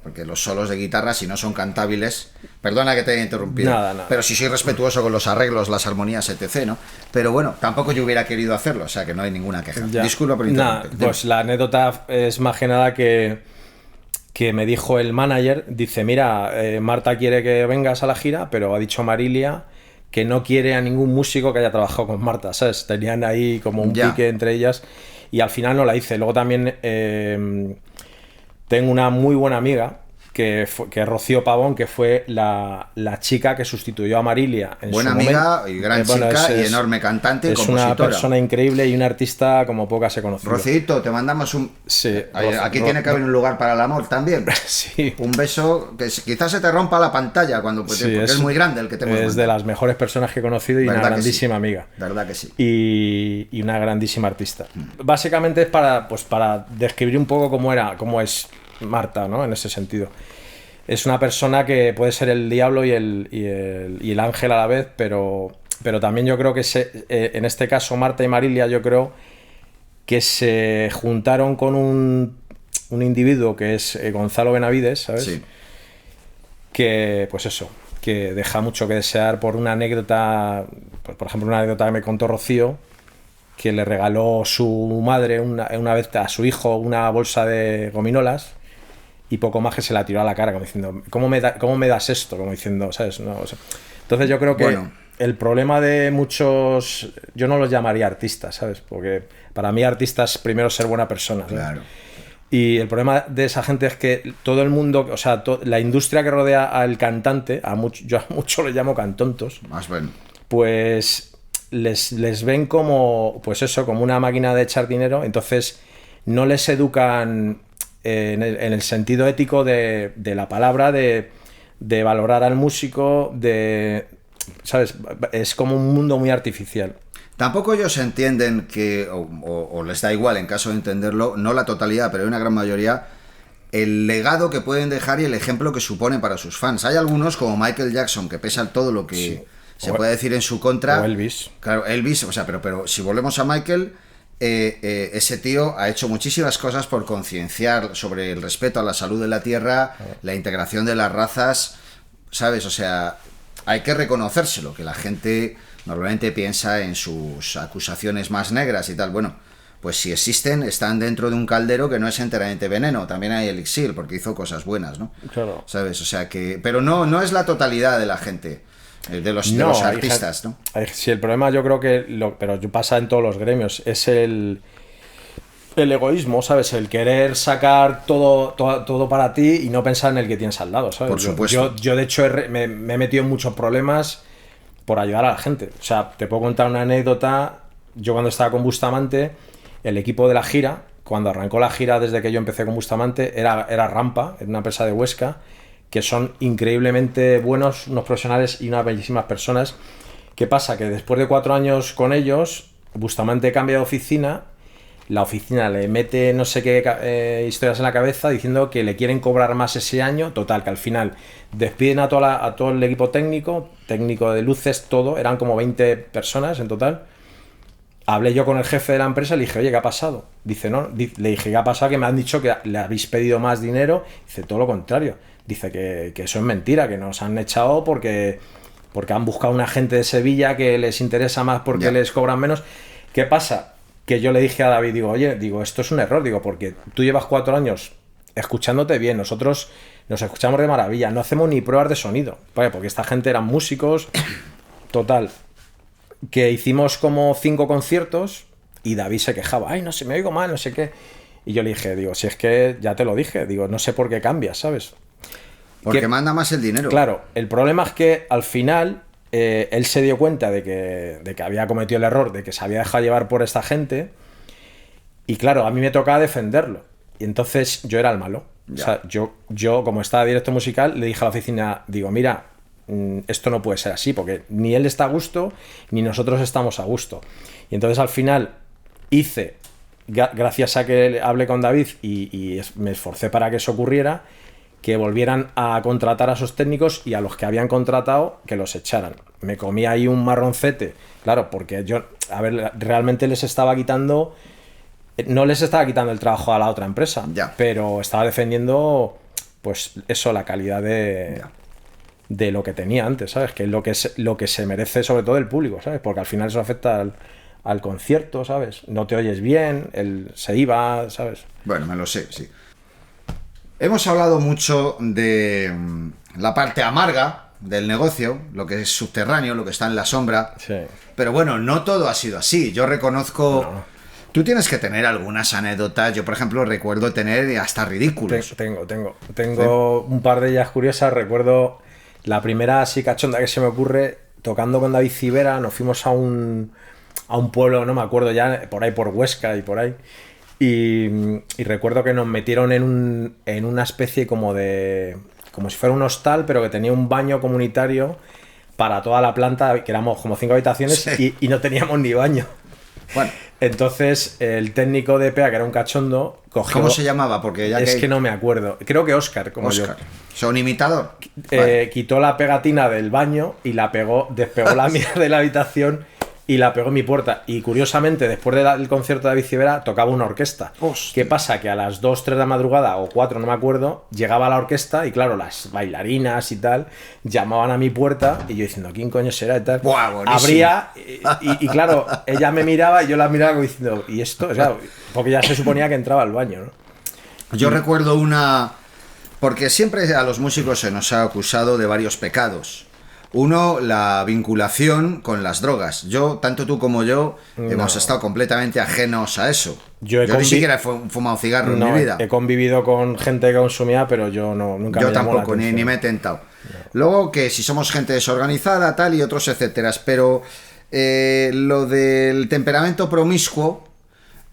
porque los solos de guitarra, si no son cantables, perdona que te haya interrumpido, Nada. pero sí soy respetuoso con los arreglos, las armonías, etc., ¿no? Pero bueno, tampoco yo hubiera querido hacerlo, o sea que no hay ninguna queja. Ya. Disculpa por interrumpir. Pues la anécdota es más que nada que me dijo el manager, dice, mira, Marta quiere que vengas a la gira, pero ha dicho Marilia que no quiere a ningún músico que haya trabajado con Marta, ¿sabes? Tenían ahí como un pique entre ellas. Y al final no la hice. Luego también tengo una muy buena amiga que es Rocío Pavón, que fue la chica que sustituyó a Marilia en buena su amiga momento. y gran chica y enorme cantante y compositora. Es una persona increíble y una artista como pocas he conocido. Rocito, te mandamos un... Sí, aquí tiene que haber un lugar para el amor también. Sí. Un beso que quizás se te rompa la pantalla porque es muy grande el que te hemos Es de las mejores personas que he conocido y una grandísima amiga. Verdad que sí. Y una grandísima artista. Básicamente es para describir un poco cómo es Marta, ¿no? En ese sentido. Es una persona que puede ser el diablo y el ángel a la vez, pero también yo creo que en este caso Marta y Marilia, yo creo que se juntaron con un individuo que es Gonzalo Benavides, ¿sabes? Sí. Que, pues eso, que deja mucho que desear por una anécdota, pues, por ejemplo, una anécdota que me contó Rocío, que le regaló su madre una vez a su hijo una bolsa de gominolas y poco más que se la tiró a la cara, como diciendo, ¿cómo me das esto? Como diciendo, ¿sabes? No, o sea, entonces yo creo que el problema de muchos, yo no los llamaría artistas, ¿sabes? Porque para mí artista es primero ser buena persona, ¿sabes? Claro. Y el problema de esa gente es que todo el mundo, o sea, la industria que rodea al cantante, yo a muchos les llamo cantontos, Más bueno. pues les ven como, pues eso, como una máquina de echar dinero, entonces no les educan en el sentido ético de la palabra, de valorar al músico, ¿sabes? Es como un mundo muy artificial. Tampoco ellos entienden que, o les da igual en caso de entenderlo, no la totalidad, pero hay una gran mayoría, el legado que pueden dejar y el ejemplo que suponen para sus fans. Hay algunos, como Michael Jackson, que pesa todo lo que se puede decir en su contra. O Elvis. Claro, Elvis, o sea, pero si volvemos a Michael, ese tío ha hecho muchísimas cosas por concienciar sobre el respeto a la salud de la tierra, la integración de las razas, ¿sabes? O sea, hay que reconocérselo, que la gente normalmente piensa en sus acusaciones más negras y tal. Bueno, pues si existen, están dentro de un caldero que no es enteramente veneno. También hay elixir, porque hizo cosas buenas, ¿no? Claro. ¿Sabes? O sea que... Pero no es la totalidad de la gente, de los artistas, ¿no? Sí, el problema yo creo que, pero pasa en todos los gremios, es el egoísmo, ¿sabes? El querer sacar todo para ti y no pensar en el que tienes al lado, ¿sabes? Por supuesto. Yo de hecho, me he metido en muchos problemas por ayudar a la gente. O sea, te puedo contar una anécdota. Yo cuando estaba con Bustamante, el equipo de la gira, cuando arrancó la gira desde que yo empecé con Bustamante, era Rampa, era una empresa de Huesca, que son increíblemente buenos, unos profesionales y unas bellísimas personas. ¿Qué pasa? Que después de 4 años con ellos, Bustamante cambia de oficina, la oficina le mete no sé qué historias en la cabeza diciendo que le quieren cobrar más ese año. Total, que al final despiden a todo el equipo técnico de luces, todo, eran como 20 personas en total. Hablé yo con el jefe de la empresa y le dije, oye, ¿qué ha pasado? Dice, no, le dije, ¿qué ha pasado? Que me han dicho que le habéis pedido más dinero. Dice, todo lo contrario. Dice que eso es mentira, que nos han echado porque han buscado un agente de Sevilla que les interesa más porque les cobran menos. ¿Qué pasa? Que yo le dije a David, digo, esto es un error, porque tú llevas 4 años escuchándote bien, nosotros nos escuchamos de maravilla, no hacemos ni pruebas de sonido, ¿vale? Porque esta gente eran músicos, total, que hicimos como 5 conciertos y David se quejaba, ay, no sé, me oigo mal, no sé qué, y yo le dije, si es que ya te lo dije, no sé por qué cambias, ¿sabes? Porque manda más el dinero. Claro, el problema es que al final él se dio cuenta de que había cometido el error, de que se había dejado llevar por esta gente, y claro, a mí me tocaba defenderlo, y entonces yo era el malo. Ya. O sea, yo como estaba director musical, le dije a la oficina, mira, esto no puede ser así, porque ni él está a gusto, ni nosotros estamos a gusto. Y entonces al final hice, gracias a que hablé con David y me esforcé para que eso ocurriera, que volvieran a contratar a esos técnicos y a los que habían contratado que los echaran. Me comí ahí un marroncete, claro, porque yo, realmente no les estaba quitando el trabajo a la otra empresa, pero estaba defendiendo, pues eso, la calidad de lo que tenía antes, ¿sabes? Que es lo que se merece sobre todo el público, ¿sabes? Porque al final eso afecta al concierto, ¿sabes? No te oyes bien, él se iba, ¿sabes? Bueno, me lo sé, sí. Hemos hablado mucho de la parte amarga del negocio, lo que es subterráneo, lo que está en la sombra. Sí. Pero bueno, no todo ha sido así. Yo reconozco... No. Tú tienes que tener algunas anécdotas. Yo, por ejemplo, recuerdo tener hasta ridículos. Tengo ¿sí? Un par de ellas curiosas. Recuerdo la primera así cachonda que se me ocurre, tocando con David Civera. Nos fuimos a un pueblo, no me acuerdo ya, por ahí por Huesca y por ahí. Y recuerdo que nos metieron en una especie como si fuera un hostal, pero que tenía un baño comunitario para toda la planta, que éramos como 5 habitaciones, sí. y no teníamos ni baño. Bueno. Entonces el técnico de EPEA, que era un cachondo, cogió... ¿Cómo se llamaba? Porque ya que no me acuerdo. Creo que Óscar, como Óscar. yo. ¿Son imitador? Vale. Quitó la pegatina del baño y despegó la mía de la habitación y la pegó en mi puerta. Y curiosamente, después del concierto de David Civera, tocaba una orquesta. Hostia. ¿Qué pasa? Que a las 2, 3 de la madrugada, o 4, no me acuerdo, llegaba la orquesta y claro, las bailarinas y tal, llamaban a mi puerta y yo diciendo, ¿quién coño será? Y tal. Buah, buenísimo. Abría y claro, ella me miraba y yo la miraba como diciendo, ¿y esto? O sea, porque ya se suponía que entraba al baño, ¿no? Yo recuerdo una... Porque siempre a los músicos se nos ha acusado de varios pecados. Uno, la vinculación con las drogas. Tanto tú como yo, hemos estado completamente ajenos a eso. Yo ni siquiera he fumado cigarro en mi vida. He convivido con gente que consumía, pero yo nunca me llamó la tampoco, atención. ni me he tentado. No. Luego, que si somos gente desorganizada, tal, y otros, etcétera. Pero lo del temperamento promiscuo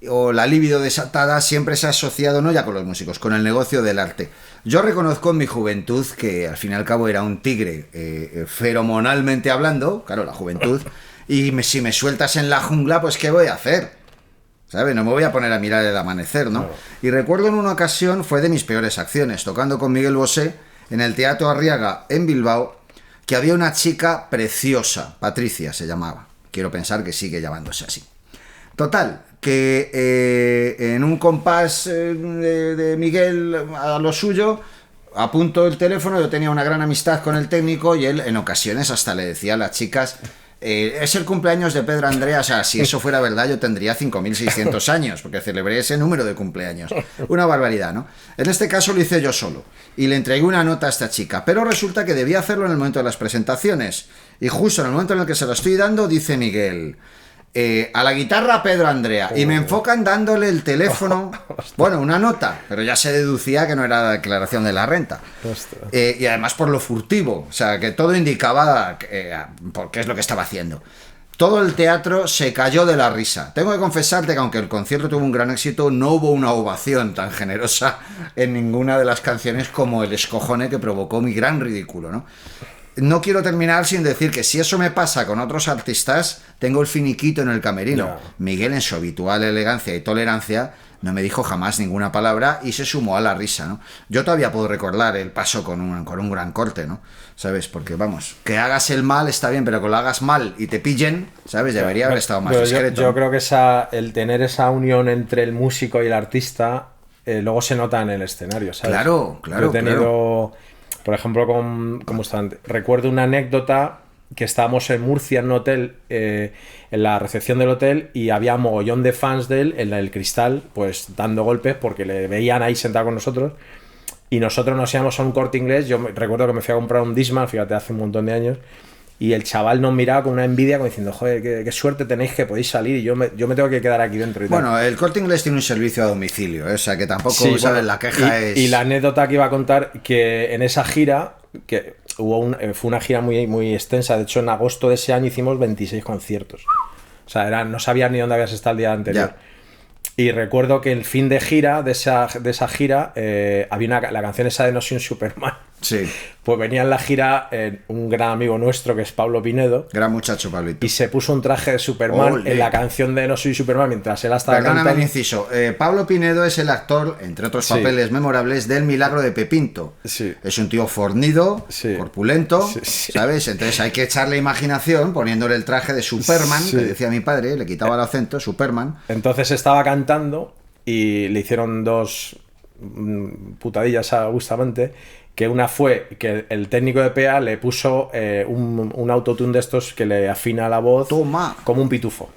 o la libido desatada siempre se ha asociado, no ya con los músicos, con el negocio del arte. Yo reconozco en mi juventud que al fin y al cabo era un tigre, feromonalmente hablando, claro, la juventud, y si me sueltas en la jungla, pues ¿qué voy a hacer? ¿Sabes? No me voy a poner a mirar el amanecer, ¿no? Y recuerdo en una ocasión, fue de mis peores acciones, tocando con Miguel Bosé en el Teatro Arriaga en Bilbao, que había una chica preciosa, Patricia se llamaba, quiero pensar que sigue llamándose así. Total, que en un compás de Miguel a lo suyo, apunto el teléfono, yo tenía una gran amistad con el técnico y él en ocasiones hasta le decía a las chicas, es el cumpleaños de Pedro Andrea, o sea, si eso fuera verdad yo tendría 5.600 años, porque celebré ese número de cumpleaños. Una barbaridad, ¿no? En este caso lo hice yo solo y le entregué una nota a esta chica, pero resulta que debía hacerlo en el momento de las presentaciones y justo en el momento en el que se lo estoy dando dice Miguel... a la guitarra Pedro Andrea y me enfocan dándole el teléfono, bueno, una nota, pero ya se deducía que no era la declaración de la renta, y además por lo furtivo, o sea, que todo indicaba por qué es lo que estaba haciendo. Todo el teatro se cayó de la risa. Tengo que confesarte que aunque el concierto tuvo un gran éxito, no hubo una ovación tan generosa en ninguna de las canciones como el escojone que provocó mi gran ridículo, ¿no? No quiero terminar sin decir que si eso me pasa con otros artistas, tengo el finiquito en el camerino. Yeah. Miguel, en su habitual elegancia y tolerancia, no me dijo jamás ninguna palabra y se sumó a la risa, ¿no? Yo todavía puedo recordar el paso con un gran corte, ¿no? ¿Sabes? Porque, vamos, que hagas el mal está bien, pero que lo hagas mal y te pillen, ¿sabes? Debería haber estado más discreto. Yo creo que el tener esa unión entre el músico y el artista luego se nota en el escenario, ¿sabes? Claro. Yo he tenido... Por ejemplo, recuerdo una anécdota que estábamos en Murcia en un hotel, en la recepción del hotel, y había mogollón de fans de él en el cristal, pues dando golpes porque le veían ahí sentado con nosotros. Y nosotros nos íbamos a un Corte Inglés. Yo recuerdo que me fui a comprar un Discman, fíjate, hace un montón de años. Y el chaval nos miraba con una envidia, como diciendo, joder, qué suerte tenéis que podéis salir y yo me tengo que quedar aquí dentro. Y bueno, tal. El Corte Inglés tiene un servicio a domicilio, o sea que tampoco, sí, ¿sabes? La queja es... Y la anécdota que iba a contar, que en esa gira, que fue una gira muy, muy extensa, de hecho en agosto de ese año hicimos 26 conciertos. O sea, no sabías ni dónde habías estado el día anterior. Ya. Y recuerdo que el fin de gira, de esa gira, había la canción esa de No soy un Superman. Sí. Pues venía en la gira un gran amigo nuestro que es Pablo Pinedo. Gran muchacho, Pablito. Y se puso un traje de Superman. ¡Olé! En la canción de No soy Superman mientras él estaba cantando. Perdóname el inciso. Pablo Pinedo es el actor, entre otros papeles memorables, del Milagro de Pepinto. Sí. Es un tío fornido, corpulento, ¿sabes? Entonces hay que echarle imaginación poniéndole el traje de Superman, que decía mi padre, le quitaba el acento, Superman. Entonces estaba cantando y le hicieron dos putadillas a Bustamante. Que una fue que el técnico de PA le puso un autotune de estos que le afina la voz. Toma. Como un pitufo.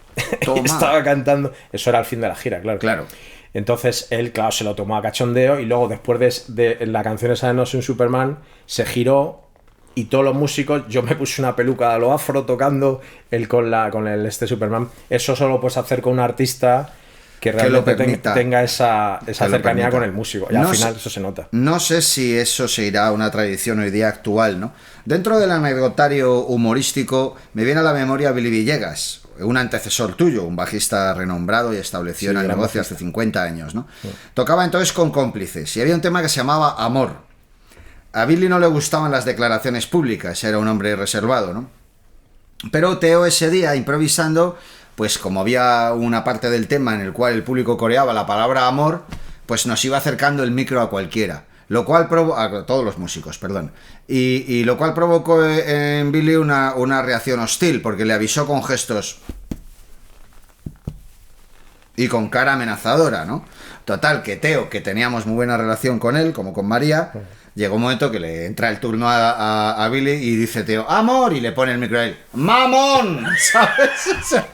Estaba cantando. Eso era el fin de la gira, claro. Entonces él, claro, se lo tomó a cachondeo y luego después de la canción esa de No soy un Superman, se giró y todos los músicos, yo me puse una peluca a lo afro tocando con el Superman. Eso solo puedes hacer con un artista... que realmente tenga esa cercanía con el músico. Y al final eso se nota. No sé si eso se irá a una tradición hoy día actual, ¿no? Dentro del anecdotario humorístico me viene a la memoria Billy Villegas, un antecesor tuyo, un bajista renombrado y establecido en el negocio hace 50 años, ¿no? Sí. Tocaba entonces con cómplices y había un tema que se llamaba Amor. A Billy no le gustaban las declaraciones públicas, era un hombre reservado, ¿no? Pero Teo ese día, improvisando... pues como había una parte del tema en el cual el público coreaba la palabra amor, pues nos iba acercando el micro a cualquiera, lo cual a todos los músicos, perdón, y lo cual provocó en Billy una reacción hostil, porque le avisó con gestos, y con cara amenazadora, ¿no? Total, que Teo, que teníamos muy buena relación con él, como con María, llegó un momento que le entra el turno a Billy y dice Teo, ¡amor! Y le pone el micro a él, ¡mamón! ¿Sabes? O sea,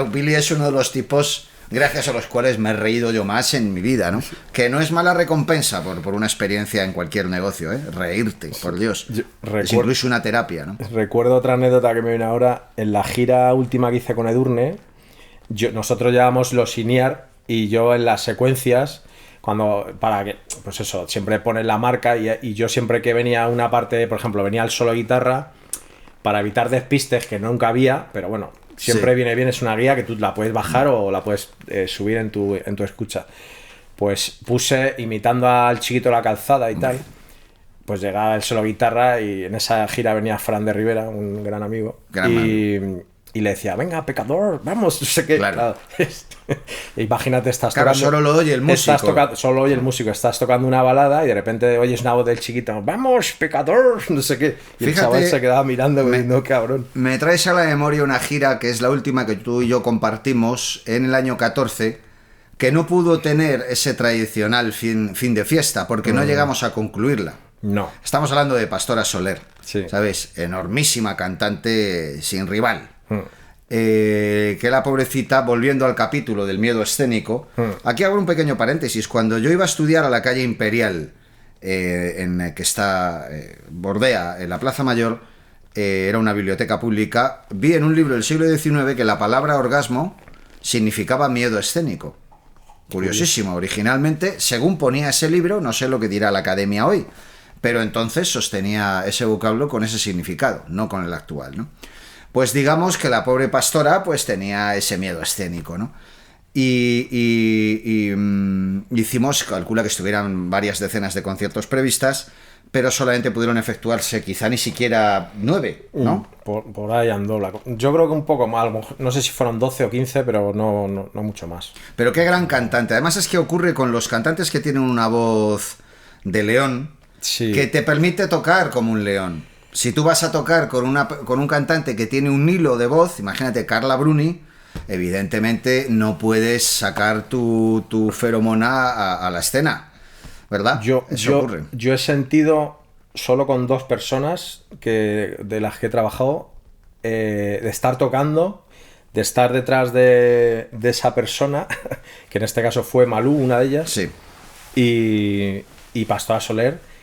Billy es uno de los tipos gracias a los cuales me he reído yo más en mi vida, ¿no? Que no es mala recompensa por una experiencia en cualquier negocio, ¿eh? Reírte, por Dios. Es incluso una terapia, ¿no? Recuerdo otra anécdota que me viene ahora. En la gira última que hice con Edurne, nosotros llevamos los in-ear y yo en las secuencias, para que, pues eso, siempre pones la marca y yo siempre que venía una parte, por ejemplo, venía el solo guitarra, para evitar despistes que nunca había, pero bueno, siempre viene bien, es una guía que tú la puedes bajar o la puedes subir en tu escucha. Pues puse, imitando al Chiquito de la Calzada y tal, pues llegaba el solo guitarra y en esa gira venía Fran de Rivera, un gran amigo, y le decía, venga, pecador, vamos, no sé qué. Claro. Imagínate, estás tocando... Solo lo oye el músico. Solo oye el músico, estás tocando una balada y de repente oyes una voz del Chiquito, vamos, pecador, no sé qué. Y fíjate, el chaval se quedaba mirando, no, cabrón. Me traes a la memoria una gira que es la última que tú y yo compartimos en el año 14, que no pudo tener ese tradicional fin de fiesta, porque no llegamos a concluirla. No. Estamos hablando de Pastora Soler, sí. ¿Sabes? Enormísima cantante sin rival. Que la pobrecita, volviendo al capítulo del miedo escénico, aquí hago un pequeño paréntesis. Cuando yo iba a estudiar a la calle Imperial, que está bordea en la Plaza Mayor, era una biblioteca pública, vi en un libro del siglo XIX que la palabra orgasmo significaba miedo escénico. Curiosísimo. Originalmente, según ponía ese libro, no sé lo que dirá la academia hoy, pero entonces sostenía ese vocablo con ese significado, no con el actual, ¿no? Pues digamos que la pobre pastora pues tenía ese miedo escénico, ¿no? Hicimos, calcula que estuvieran varias decenas de conciertos previstas, pero solamente pudieron efectuarse quizá ni siquiera 9, ¿no? Por ahí andó la... Yo creo que un poco más, no sé si fueron 12 o 15, pero no mucho más. Pero qué gran cantante. Además es que ocurre con los cantantes que tienen una voz de león, sí, que te permite tocar como un león. Si tú vas a tocar con un cantante que tiene un hilo de voz, imagínate Carla Bruni, evidentemente no puedes sacar tu feromona a la escena, ¿verdad? Eso ocurre. Yo he sentido solo con 2 personas de las que he trabajado, de estar tocando, de estar detrás de esa persona, que en este caso fue Malú, una de ellas, sí, y Pastora Soler.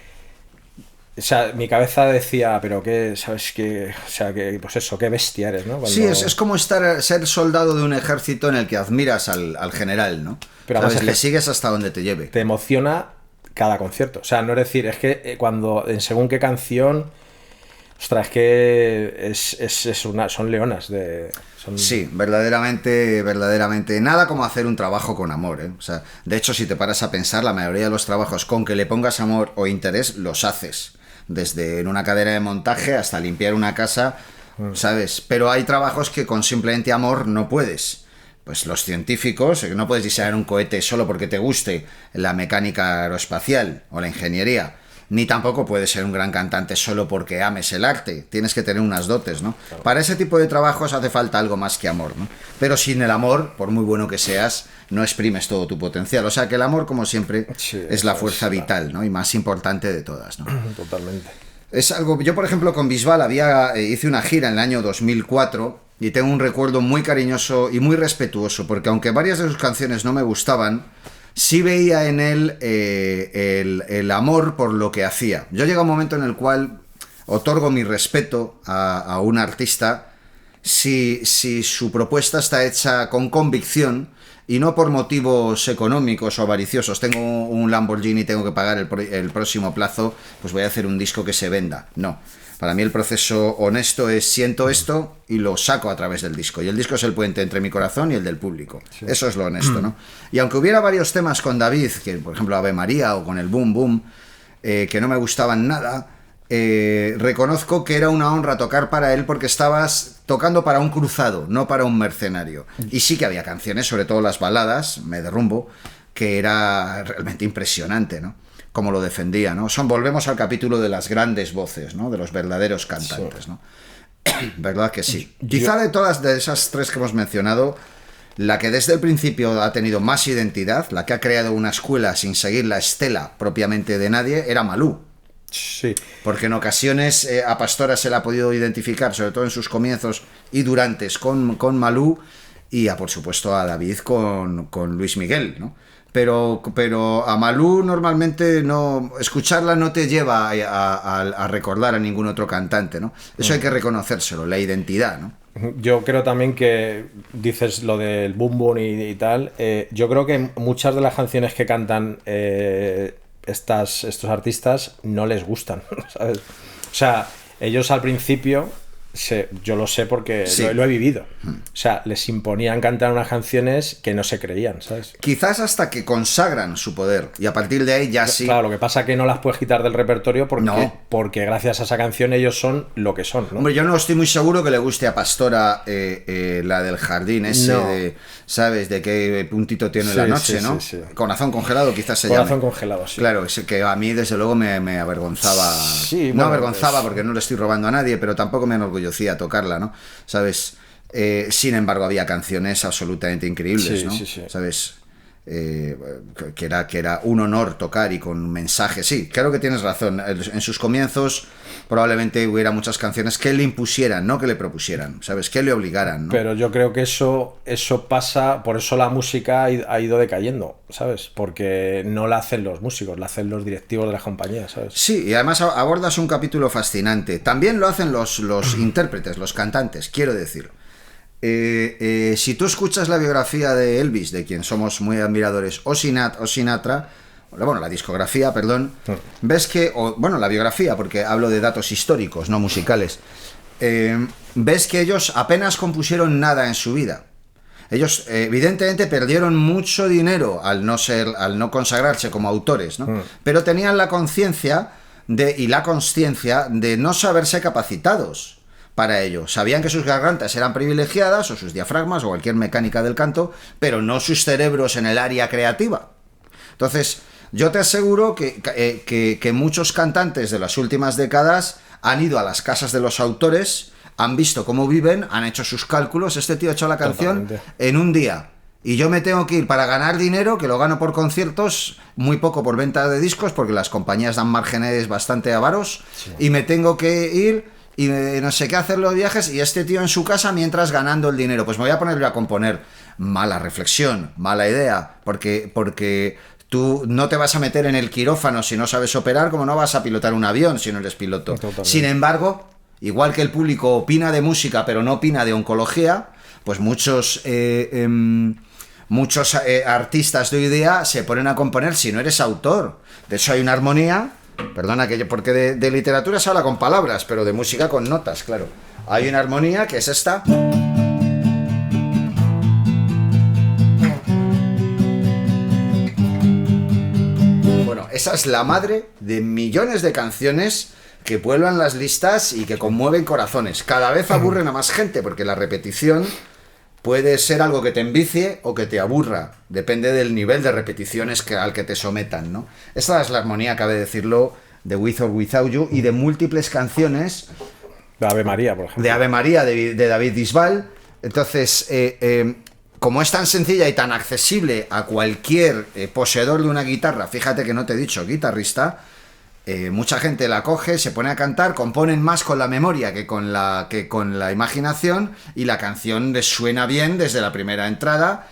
O sea, mi cabeza decía, pero qué, ¿sabes qué? O sea, que pues eso, qué bestia eres, ¿no? Sí, es como ser soldado de un ejército en el que admiras al general, ¿no? Pero ¿sabes? Le sigues hasta donde te lleve. Te emociona cada concierto. O sea, no es decir, es que cuando en según qué canción, ostras, es que son leonas. Sí, verdaderamente. Nada como hacer un trabajo con amor, ¿eh? O sea, de hecho, si te paras a pensar, la mayoría de los trabajos con que le pongas amor o interés, los haces. Desde en una cadena de montaje hasta limpiar una casa, ¿sabes? Pero hay trabajos que con simplemente amor no puedes. Pues los científicos, no puedes diseñar un cohete solo porque te guste la mecánica aeroespacial o la ingeniería. Ni tampoco puedes ser un gran cantante solo porque ames el arte. Tienes que tener unas dotes, ¿no? Claro. Para ese tipo de trabajos hace falta algo más que amor, ¿no? Pero sin el amor, por muy bueno que seas, no exprimes todo tu potencial. O sea que el amor, como siempre, sí, es la fuerza vital, ¿no? Y más importante de todas, ¿no? Totalmente. Es algo... Yo, por ejemplo, con Bisbal hice una gira en el año 2004 y tengo un recuerdo muy cariñoso y muy respetuoso, porque aunque varias de sus canciones no me gustaban, sí veía en él el amor por lo que hacía. Yo llega un momento en el cual otorgo mi respeto a un artista si su propuesta está hecha con convicción y no por motivos económicos o avariciosos. Tengo un Lamborghini, tengo que pagar el próximo plazo, pues voy a hacer un disco que se venda. No. Para mí el proceso honesto es siento esto y lo saco a través del disco. Y el disco es el puente entre mi corazón y el del público. Sí. Eso es lo honesto, ¿no? Y aunque hubiera varios temas con David, que por ejemplo Ave María o con el Boom Boom, que no me gustaban nada, reconozco que era una honra tocar para él porque estabas tocando para un cruzado, no para un mercenario. Y sí que había canciones, sobre todo las baladas, Me Derrumbo, que era realmente impresionante, ¿no? Como lo defendía, ¿no? Volvemos al capítulo de las grandes voces, ¿no? De los verdaderos cantantes, ¿no? ¿Verdad que sí? Quizá de todas de esas 3 que hemos mencionado, la que desde el principio ha tenido más identidad, la que ha creado una escuela sin seguir la estela propiamente de nadie, era Malú. Sí. Porque en ocasiones a Pastora se la ha podido identificar, sobre todo en sus comienzos y durantes, con Malú, y por supuesto a David con Luis Miguel, ¿no? Pero a Malú normalmente no, escucharla no te lleva a recordar a ningún otro cantante, ¿no? Eso hay que reconocérselo, la identidad, ¿no? Yo creo también que dices lo del boom boom y tal. Yo creo que muchas de las canciones que cantan estos artistas no les gustan, ¿sabes? O sea, ellos al principio, yo lo sé porque sí, lo he vivido. O sea, les imponían cantar unas canciones que no se creían, ¿sabes? Quizás hasta que consagran su poder y a partir de ahí ya sí. Claro, lo que pasa es que no las puedes quitar del repertorio No. porque gracias a esa canción ellos son lo que son, ¿no? Hombre, yo no estoy muy seguro que le guste a Pastora la del jardín ese, No. ¿sabes? De qué puntito tiene Sí, la noche, sí, ¿no? sí, sí. Corazón congelado quizás se Corazón llame. congelado, sí. Claro, es que a mí desde luego me avergonzaba. Sí, no bueno, avergonzaba pues porque no le estoy robando a nadie, pero tampoco me enorgullecía tocarla, ¿no? ¿Sabes? Sin embargo, había canciones absolutamente increíbles, Sí, ¿no? sí, sí. ¿Sabes? Que era un honor tocar y con mensajes. Sí, claro que tienes razón. En sus comienzos probablemente hubiera muchas canciones que le impusieran, no que le propusieran, ¿sabes? Que le obligaran, ¿no? Pero yo creo que eso pasa, por eso la música ha ido decayendo, ¿sabes? Porque no la hacen los músicos, la hacen los directivos de las compañías, ¿sabes? Sí, y además abordas un capítulo fascinante. También lo hacen los intérpretes, los cantantes, quiero decir. Si tú escuchas la biografía de Elvis, de quien somos muy admiradores, o Sinatra, bueno, la discografía, perdón, ves que, la biografía, porque hablo de datos históricos, no musicales, ves que ellos apenas compusieron nada en su vida. Ellos evidentemente perdieron mucho dinero al no consagrarse como autores, ¿no? Pero tenían la conciencia y la consciencia de no saberse capacitados para ello. Sabían que sus gargantas eran privilegiadas, o sus diafragmas, o cualquier mecánica del canto, pero no sus cerebros en el área creativa. Entonces, yo te aseguro que muchos cantantes de las últimas décadas han ido a las casas de los autores, han visto cómo viven, han hecho sus cálculos. Este tío ha hecho la canción en un día. Y yo me tengo que ir para ganar dinero, que lo gano por conciertos, muy poco por venta de discos, porque las compañías dan márgenes bastante avaros, sí. Y me tengo que ir y no sé qué hacer los viajes, y este tío en su casa mientras ganando el dinero. Pues me voy a ponerle a componer. Mala reflexión, mala idea, porque tú no te vas a meter en el quirófano si no sabes operar, como no vas a pilotar un avión si no eres piloto. Totalmente. Sin embargo, igual que el público opina de música pero no opina de oncología, pues muchos artistas de hoy día se ponen a componer si no eres autor. De hecho hay una armonía, perdona, porque de literatura se habla con palabras, pero de música con notas, claro. Hay una armonía que es esta. Bueno, esa es la madre de millones de canciones que vuelvan las listas y que conmueven corazones. Cada vez aburren a más gente, porque la repetición puede ser algo que te envicie o que te aburra. Depende del nivel de repeticiones al que te sometan, ¿no? Esta es la armonía, cabe decirlo, de With or Without You, y de múltiples canciones. De Ave María, por ejemplo. De Ave María, de David Bisbal. Entonces, como es tan sencilla y tan accesible a cualquier poseedor de una guitarra, fíjate que no te he dicho guitarrista, mucha gente la coge, se pone a cantar, componen más con la memoria que con la imaginación, y la canción les suena bien desde la primera entrada.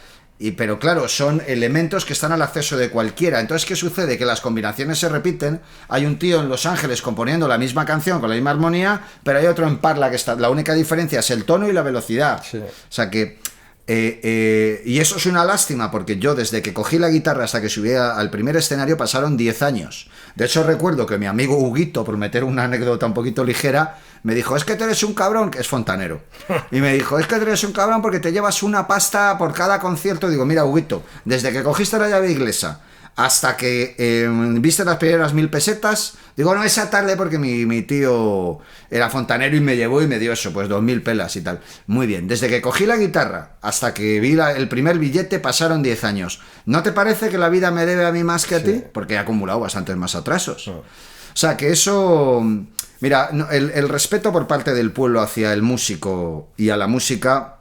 Pero claro, son elementos que están al acceso de cualquiera. Entonces, ¿qué sucede? Que las combinaciones se repiten. Hay un tío en Los Ángeles componiendo la misma canción con la misma armonía, pero hay otro en Parla que está. La única diferencia es el tono y la velocidad. Sí. O sea que y eso es una lástima, porque yo desde que cogí la guitarra hasta que subí al primer escenario pasaron 10 años. De hecho recuerdo que mi amigo Huguito, por meter una anécdota un poquito ligera, me dijo: es que tú eres un cabrón, que es fontanero, y me dijo: es que tú eres un cabrón porque te llevas una pasta por cada concierto. Digo: mira, Huguito, desde que cogiste la llave inglesa hasta que viste las primeras 1000 pesetas, digo, no, esa tarde, porque mi tío era fontanero y me llevó y me dio eso, pues 2000 pelas y tal. Muy bien, desde que cogí la guitarra hasta que vi el primer billete pasaron 10 años. ¿No te parece que la vida me debe a mí más que a ti? Porque he acumulado bastantes más atrasos. O sea, que eso... Mira, el respeto por parte del pueblo hacia el músico y a la música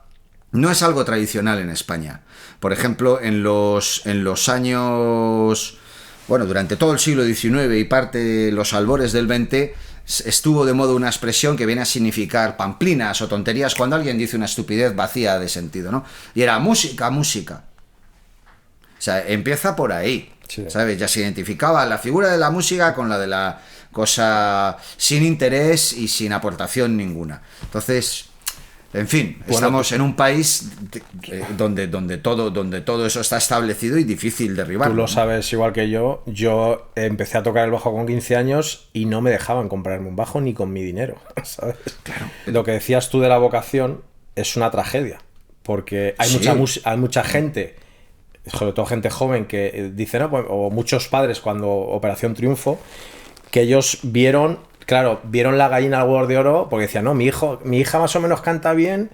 no es algo tradicional en España. Por ejemplo, en los años... Bueno, durante todo el siglo XIX y parte de los albores del XX, estuvo de moda una expresión que viene a significar pamplinas o tonterías cuando alguien dice una estupidez vacía de sentido, ¿no? Y era música, música. O sea, empieza por ahí, sí. ¿Sabes? Ya se identificaba la figura de la música con la de la cosa sin interés y sin aportación ninguna. Entonces... En fin, estamos en un país donde todo eso está establecido y difícil derribarlo. Tú lo sabes igual que yo. Yo empecé a tocar el bajo con 15 años y no me dejaban comprarme un bajo ni con mi dinero, ¿sabes? Claro. Lo que decías tú de la vocación es una tragedia, porque hay mucha gente, sobre todo gente joven, que dice, no, pues, o muchos padres cuando Operación Triunfo, que ellos vieron la gallina al huevo de oro, porque decían, no, mi hija más o menos canta bien,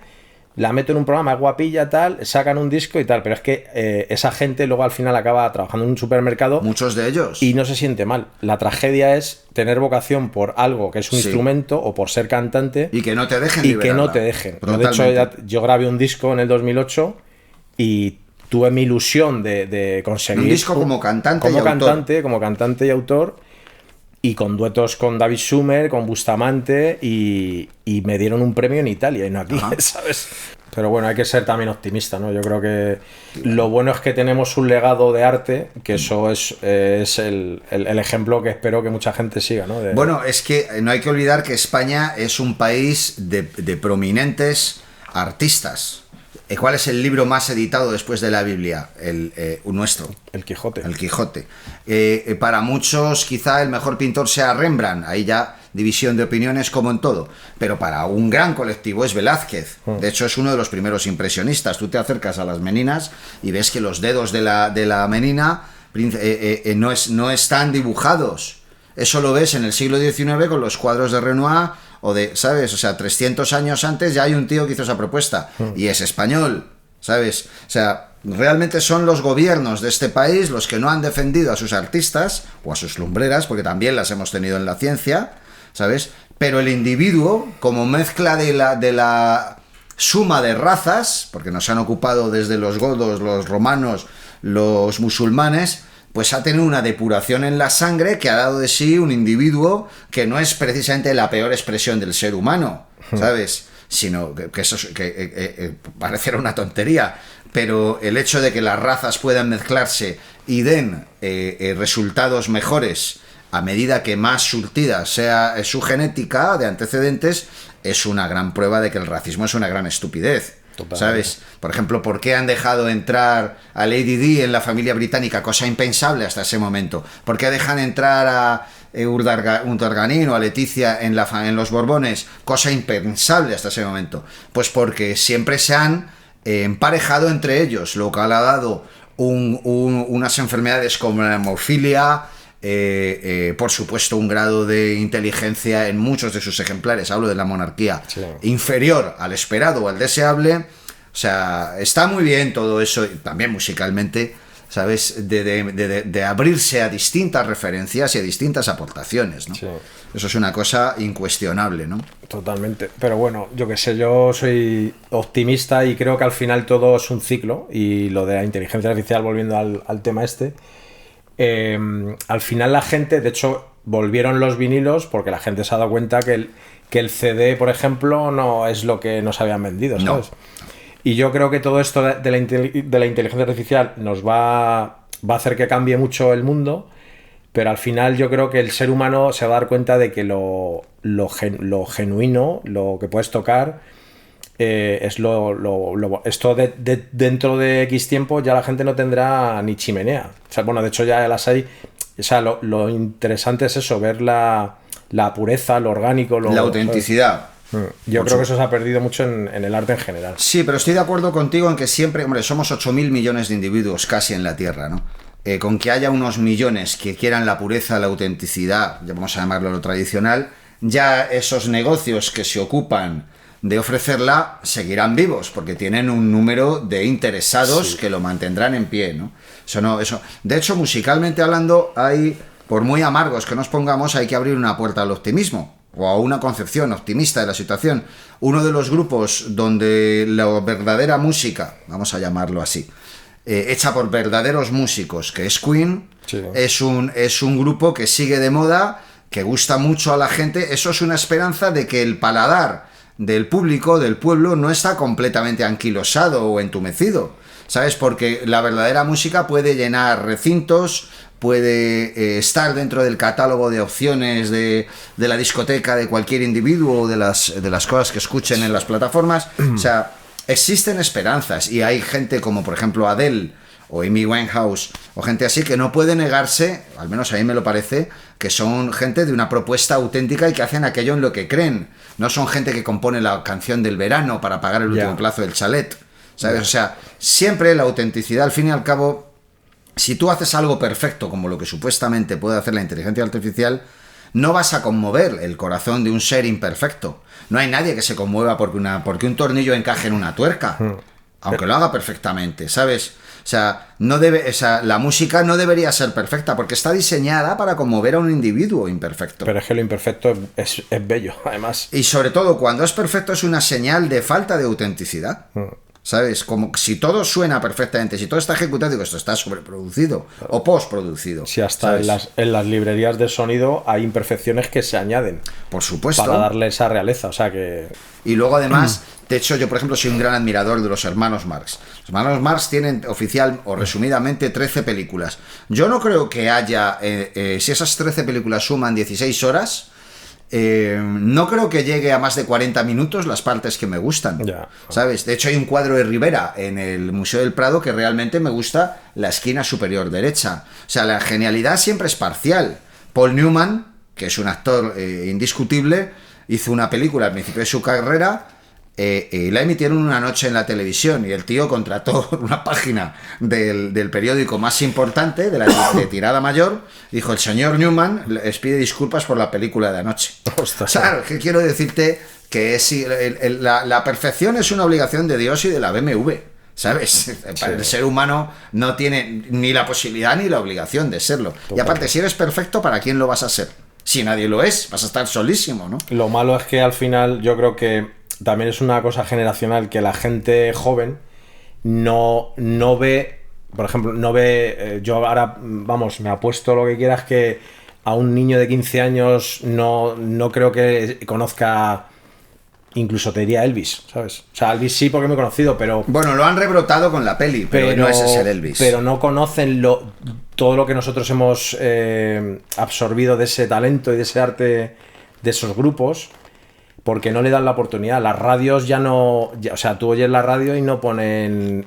la meto en un programa, es guapilla, tal, sacan un disco y tal, pero es que esa gente luego al final acaba trabajando en un supermercado. Muchos de ellos. Y no se siente mal. La tragedia es tener vocación por algo que es un instrumento o por ser cantante. Y que no te dejen liberarla. Y que no te dejen. De hecho, yo grabé un disco en el 2008 y tuve mi ilusión de conseguir... Un disco como cantante y autor. Como cantante y autor. Y con duetos con David Sumer, con Bustamante, y me dieron un premio en Italia y no aquí, ¿sabes? Pero bueno, hay que ser también optimista, ¿no? Yo creo que lo bueno es que tenemos un legado de arte, que eso es el ejemplo que espero que mucha gente siga, ¿no? Bueno, es que no hay que olvidar que España es un país de prominentes artistas. ¿Cuál es el libro más editado después de la Biblia? Nuestro. El Quijote. El Quijote. Para muchos quizá el mejor pintor sea Rembrandt, ahí ya división de opiniones como en todo, pero para un gran colectivo es Velázquez. De hecho es uno de los primeros impresionistas. Tú te acercas a las meninas y ves que los dedos de la menina no están dibujados. Eso lo ves en el siglo XIX con los cuadros de Renoir ¿sabes? O sea, 300 años antes ya hay un tío que hizo esa propuesta y es español, ¿sabes? O sea, realmente son los gobiernos de este país los que no han defendido a sus artistas o a sus lumbreras, porque también las hemos tenido en la ciencia, ¿sabes? Pero el individuo, como mezcla de la suma de razas, porque nos han ocupado desde los godos, los romanos, los musulmanes, pues ha tenido una depuración en la sangre que ha dado de sí un individuo que no es precisamente la peor expresión del ser humano, ¿sabes? Sino que eso parecerá una tontería, pero el hecho de que las razas puedan mezclarse y den resultados mejores a medida que más surtida sea su genética de antecedentes, es una gran prueba de que el racismo es una gran estupidez. Totalmente. ¿Sabes? Por ejemplo, ¿por qué han dejado entrar a Lady Di en la familia británica? Cosa impensable hasta ese momento. ¿Por qué dejan entrar a Urdarganín o a Leticia en los Borbones? Cosa impensable hasta ese momento. Pues porque siempre se han emparejado entre ellos, lo que ha dado unas enfermedades como la hemofilia, por supuesto un grado de inteligencia en muchos de sus ejemplares, hablo de la monarquía, inferior al esperado o al deseable. O sea, está muy bien todo eso, y también musicalmente, ¿sabes? De abrirse a distintas referencias y a distintas aportaciones, ¿no? Sí. Eso es una cosa incuestionable, ¿no? Totalmente. Pero bueno, yo qué sé, yo soy optimista y creo que al final todo es un ciclo, y lo de la inteligencia artificial, volviendo al tema este, al final la gente, de hecho, volvieron los vinilos porque la gente se ha dado cuenta que el CD, por ejemplo, no es lo que nos habían vendido, ¿sabes? No. Y yo creo que todo esto de la inteligencia artificial nos va a hacer que cambie mucho el mundo, pero al final yo creo que el ser humano se va a dar cuenta de que lo genuino, lo que puedes tocar, es esto dentro de X tiempo ya la gente no tendrá ni chimenea. O sea, bueno, de hecho ya las hay. O sea, lo interesante es eso, ver la pureza, lo orgánico, la autenticidad. Yo creo que eso se ha perdido mucho en el arte en general. Sí, pero estoy de acuerdo contigo en que siempre, hombre, somos 8.000 millones de individuos casi en la Tierra, ¿no? Con que haya unos millones que quieran la pureza, la autenticidad, ya vamos a llamarlo lo tradicional, ya esos negocios que se ocupan de ofrecerla seguirán vivos, porque tienen un número de interesados que lo mantendrán en pie, ¿no? Eso. De hecho, musicalmente hablando, por muy amargos que nos pongamos, hay que abrir una puerta al optimismo. o a una concepción optimista de la situación. Uno de los grupos donde la verdadera música, vamos a llamarlo así, hecha por verdaderos músicos, que es Queen, Sí. es un grupo que sigue de moda, que gusta mucho a la gente. Eso es una esperanza de que el paladar del público, del pueblo, no está completamente anquilosado o entumecido, ¿sabes? Porque la verdadera música puede llenar recintos, puede estar dentro del catálogo de opciones de la discoteca de cualquier individuo o de las cosas que escuchen en las plataformas. O sea, existen esperanzas, y hay gente como por ejemplo Adele o Amy Winehouse o gente así que no puede negarse, al menos a mí me lo parece, que son gente de una propuesta auténtica y que hacen aquello en lo que creen. No son gente que compone la canción del verano para pagar el último plazo del chalet, ¿sabes? O sea, siempre la autenticidad, al fin y al cabo, si tú haces algo perfecto como lo que supuestamente puede hacer la inteligencia artificial, no vas a conmover el corazón de un ser imperfecto. No hay nadie que se conmueva porque un tornillo encaje en una tuerca, aunque lo haga perfectamente, ¿sabes? O sea, la música no debería ser perfecta porque está diseñada para conmover a un individuo imperfecto. Pero es que lo imperfecto es bello, además. Y sobre todo, cuando es perfecto es una señal de falta de autenticidad. ¿Sabes? Como si todo suena perfectamente, si todo está ejecutado, digo, esto está sobreproducido o postproducido. Si hasta en las librerías de sonido hay imperfecciones que se añaden. Por supuesto. Para darle esa realeza, o sea que... Y luego además, de hecho, yo por ejemplo soy un gran admirador de los hermanos Marx. Los hermanos Marx tienen oficial o resumidamente 13 películas. Yo no creo que haya, si esas 13 películas suman 16 horas... no creo que llegue a más de 40 minutos las partes que me gustan, ¿sabes? De hecho hay un cuadro de Rivera en el Museo del Prado que realmente me gusta la esquina superior derecha. O sea, la genialidad siempre es parcial. Paul Newman, que es un actor indiscutible, hizo una película al principio de su carrera, la emitieron una noche en la televisión y el tío contrató una página del periódico más importante, de tirada mayor. Dijo, el señor Newman les pide disculpas por la película de anoche. Ostras. Claro, que quiero decirte que la perfección es una obligación de Dios y de la BMW, ¿sabes? Sí. El ser humano no tiene ni la posibilidad ni la obligación de serlo. Total. Y aparte, si eres perfecto, ¿para quién lo vas a ser? Si nadie lo es, vas a estar solísimo, ¿no? Lo malo es que al final yo creo que también es una cosa generacional, que la gente joven no ve, por ejemplo, no ve, yo ahora, vamos, me apuesto lo que quieras que a un niño de 15 años no creo que conozca, incluso te diría Elvis, ¿sabes? O sea, Elvis sí porque me he conocido, pero... Bueno, lo han rebrotado con la peli, pero no es ese el Elvis. Pero no conocen todo lo que nosotros hemos absorbido de ese talento y de ese arte de esos grupos, porque no le dan la oportunidad. Las radios ya no... o sea, tú oyes la radio y no ponen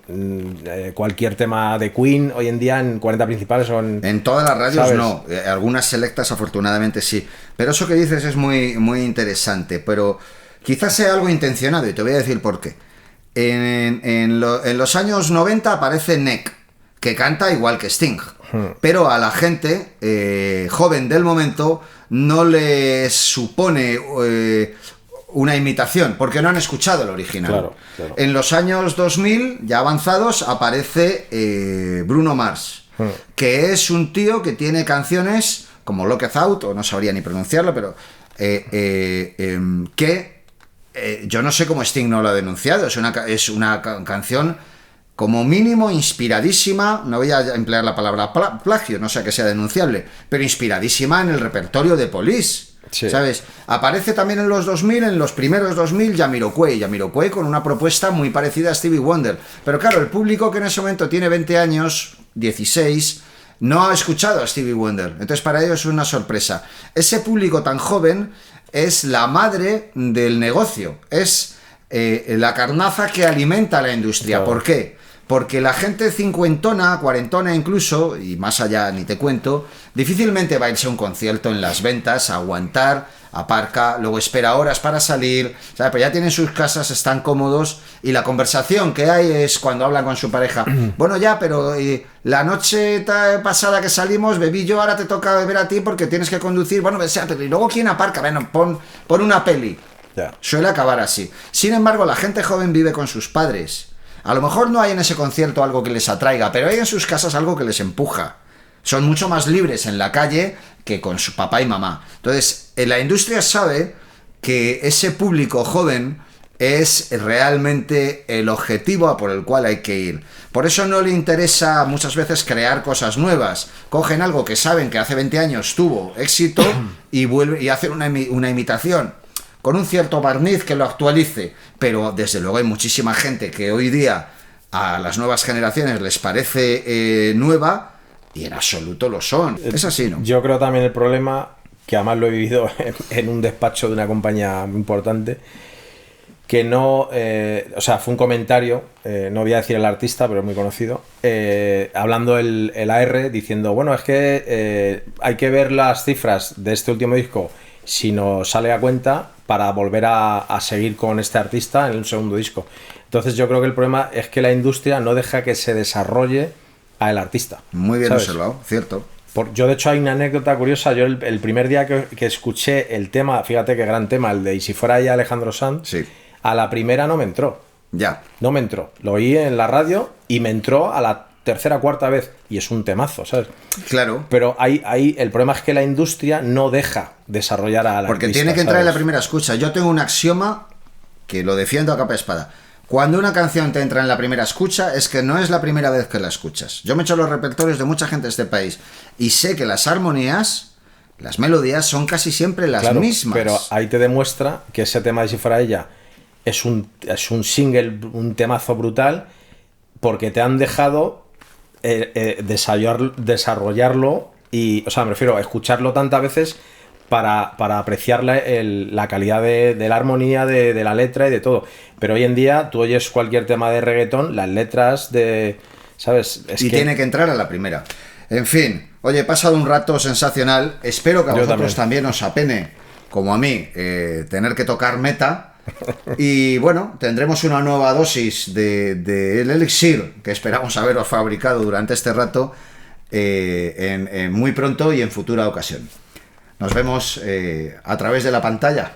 cualquier tema de Queen hoy en día en 40 principales o en... En todas las radios, ¿sabes? No. Algunas selectas afortunadamente sí. Pero eso que dices es muy, muy interesante. Pero quizás sea algo intencionado y te voy a decir por qué. En los años 90 aparece Neck, que canta igual que Sting. Pero a la gente joven del momento no les supone... una imitación, porque no han escuchado el original. Claro, claro. En los años 2000, ya avanzados, aparece Bruno Mars, que es un tío que tiene canciones como Locked Out, o no sabría ni pronunciarlo, pero yo no sé cómo Sting no lo ha denunciado. Es una canción como mínimo inspiradísima, no voy a emplear la palabra plagio, no sé que sea denunciable, pero inspiradísima en el repertorio de Police. Sí. ¿Sabes? Aparece también en los 2000, en los primeros 2000, Jamiroquai con una propuesta muy parecida a Stevie Wonder. Pero claro, el público que en ese momento tiene 20 años, 16, no ha escuchado a Stevie Wonder. Entonces para ellos es una sorpresa. Ese público tan joven es la madre del negocio, es la carnaza que alimenta la industria. Claro. ¿Por qué? Porque la gente cincuentona, cuarentona incluso, y más allá ni te cuento, difícilmente va a irse a un concierto en las ventas, a aguantar, aparca, luego espera horas para salir, ¿sabes? Pero ya tienen sus casas, están cómodos, y la conversación que hay es cuando hablan con su pareja. Bueno, ya, pero la noche pasada que salimos bebí yo, ahora te toca beber a ti porque tienes que conducir. Bueno, pero y luego ¿quién aparca? Bueno, pon una peli. Yeah. Suele acabar así. Sin embargo, la gente joven vive con sus padres. A lo mejor no hay en ese concierto algo que les atraiga, pero hay en sus casas algo que les empuja. Son mucho más libres en la calle que con su papá y mamá. Entonces, la industria sabe que ese público joven es realmente el objetivo a por el cual hay que ir. Por eso no le interesa muchas veces crear cosas nuevas. Cogen algo que saben que hace 20 años tuvo éxito y hacen una imitación con un cierto barniz que lo actualice. Pero desde luego hay muchísima gente que hoy día a las nuevas generaciones les parece nueva y en absoluto lo son. Es así, ¿no? Yo creo también el problema, que además lo he vivido en un despacho de una compañía muy importante, que no, o sea, fue un comentario, no voy a decir el artista, pero es muy conocido, hablando el AR, diciendo, bueno, es que hay que ver las cifras de este último disco si nos sale a cuenta para volver a seguir con este artista en un segundo disco. Entonces yo creo que el problema es que la industria no deja que se desarrolle al artista. Muy bien, ¿sabes? observado, cierto. Yo de hecho hay una anécdota curiosa. Yo el primer día que escuché el tema, fíjate qué gran tema, el de Y si fuera ella Alejandro Sanz, Sí. a la primera no me entró. Ya. No me entró. Lo oí en la radio y me entró a la tercera o cuarta vez. Y es un temazo, ¿sabes? Claro. Pero el problema es que la industria no deja desarrollar a la Porque artista, tiene que entrar en la ¿sabes? primera escucha. Yo tengo un axioma que lo defiendo a capa de espada. Cuando una canción te entra en la primera escucha, es que no es la primera vez que la escuchas. Yo me echo los repertorios de mucha gente de este país y sé que las armonías, las melodías son casi siempre las Claro, mismas. pero ahí te demuestra que ese tema de Si fuera ella es un single, un temazo brutal, porque te han dejado desarrollarlo y, o sea, me refiero a escucharlo tantas veces para apreciar la calidad de la armonía, de la letra y de todo. Pero hoy en día tú oyes cualquier tema de reggaetón, las letras ¿sabes? Y tiene que entrar a la primera. En fin, oye, he pasado un rato sensacional. Espero que a vosotros también os apene, como a mí, tener que tocar meta. Y bueno, tendremos una nueva dosis del elixir que esperamos haberos fabricado durante este rato muy pronto y en futura ocasión. Nos vemos a través de la pantalla.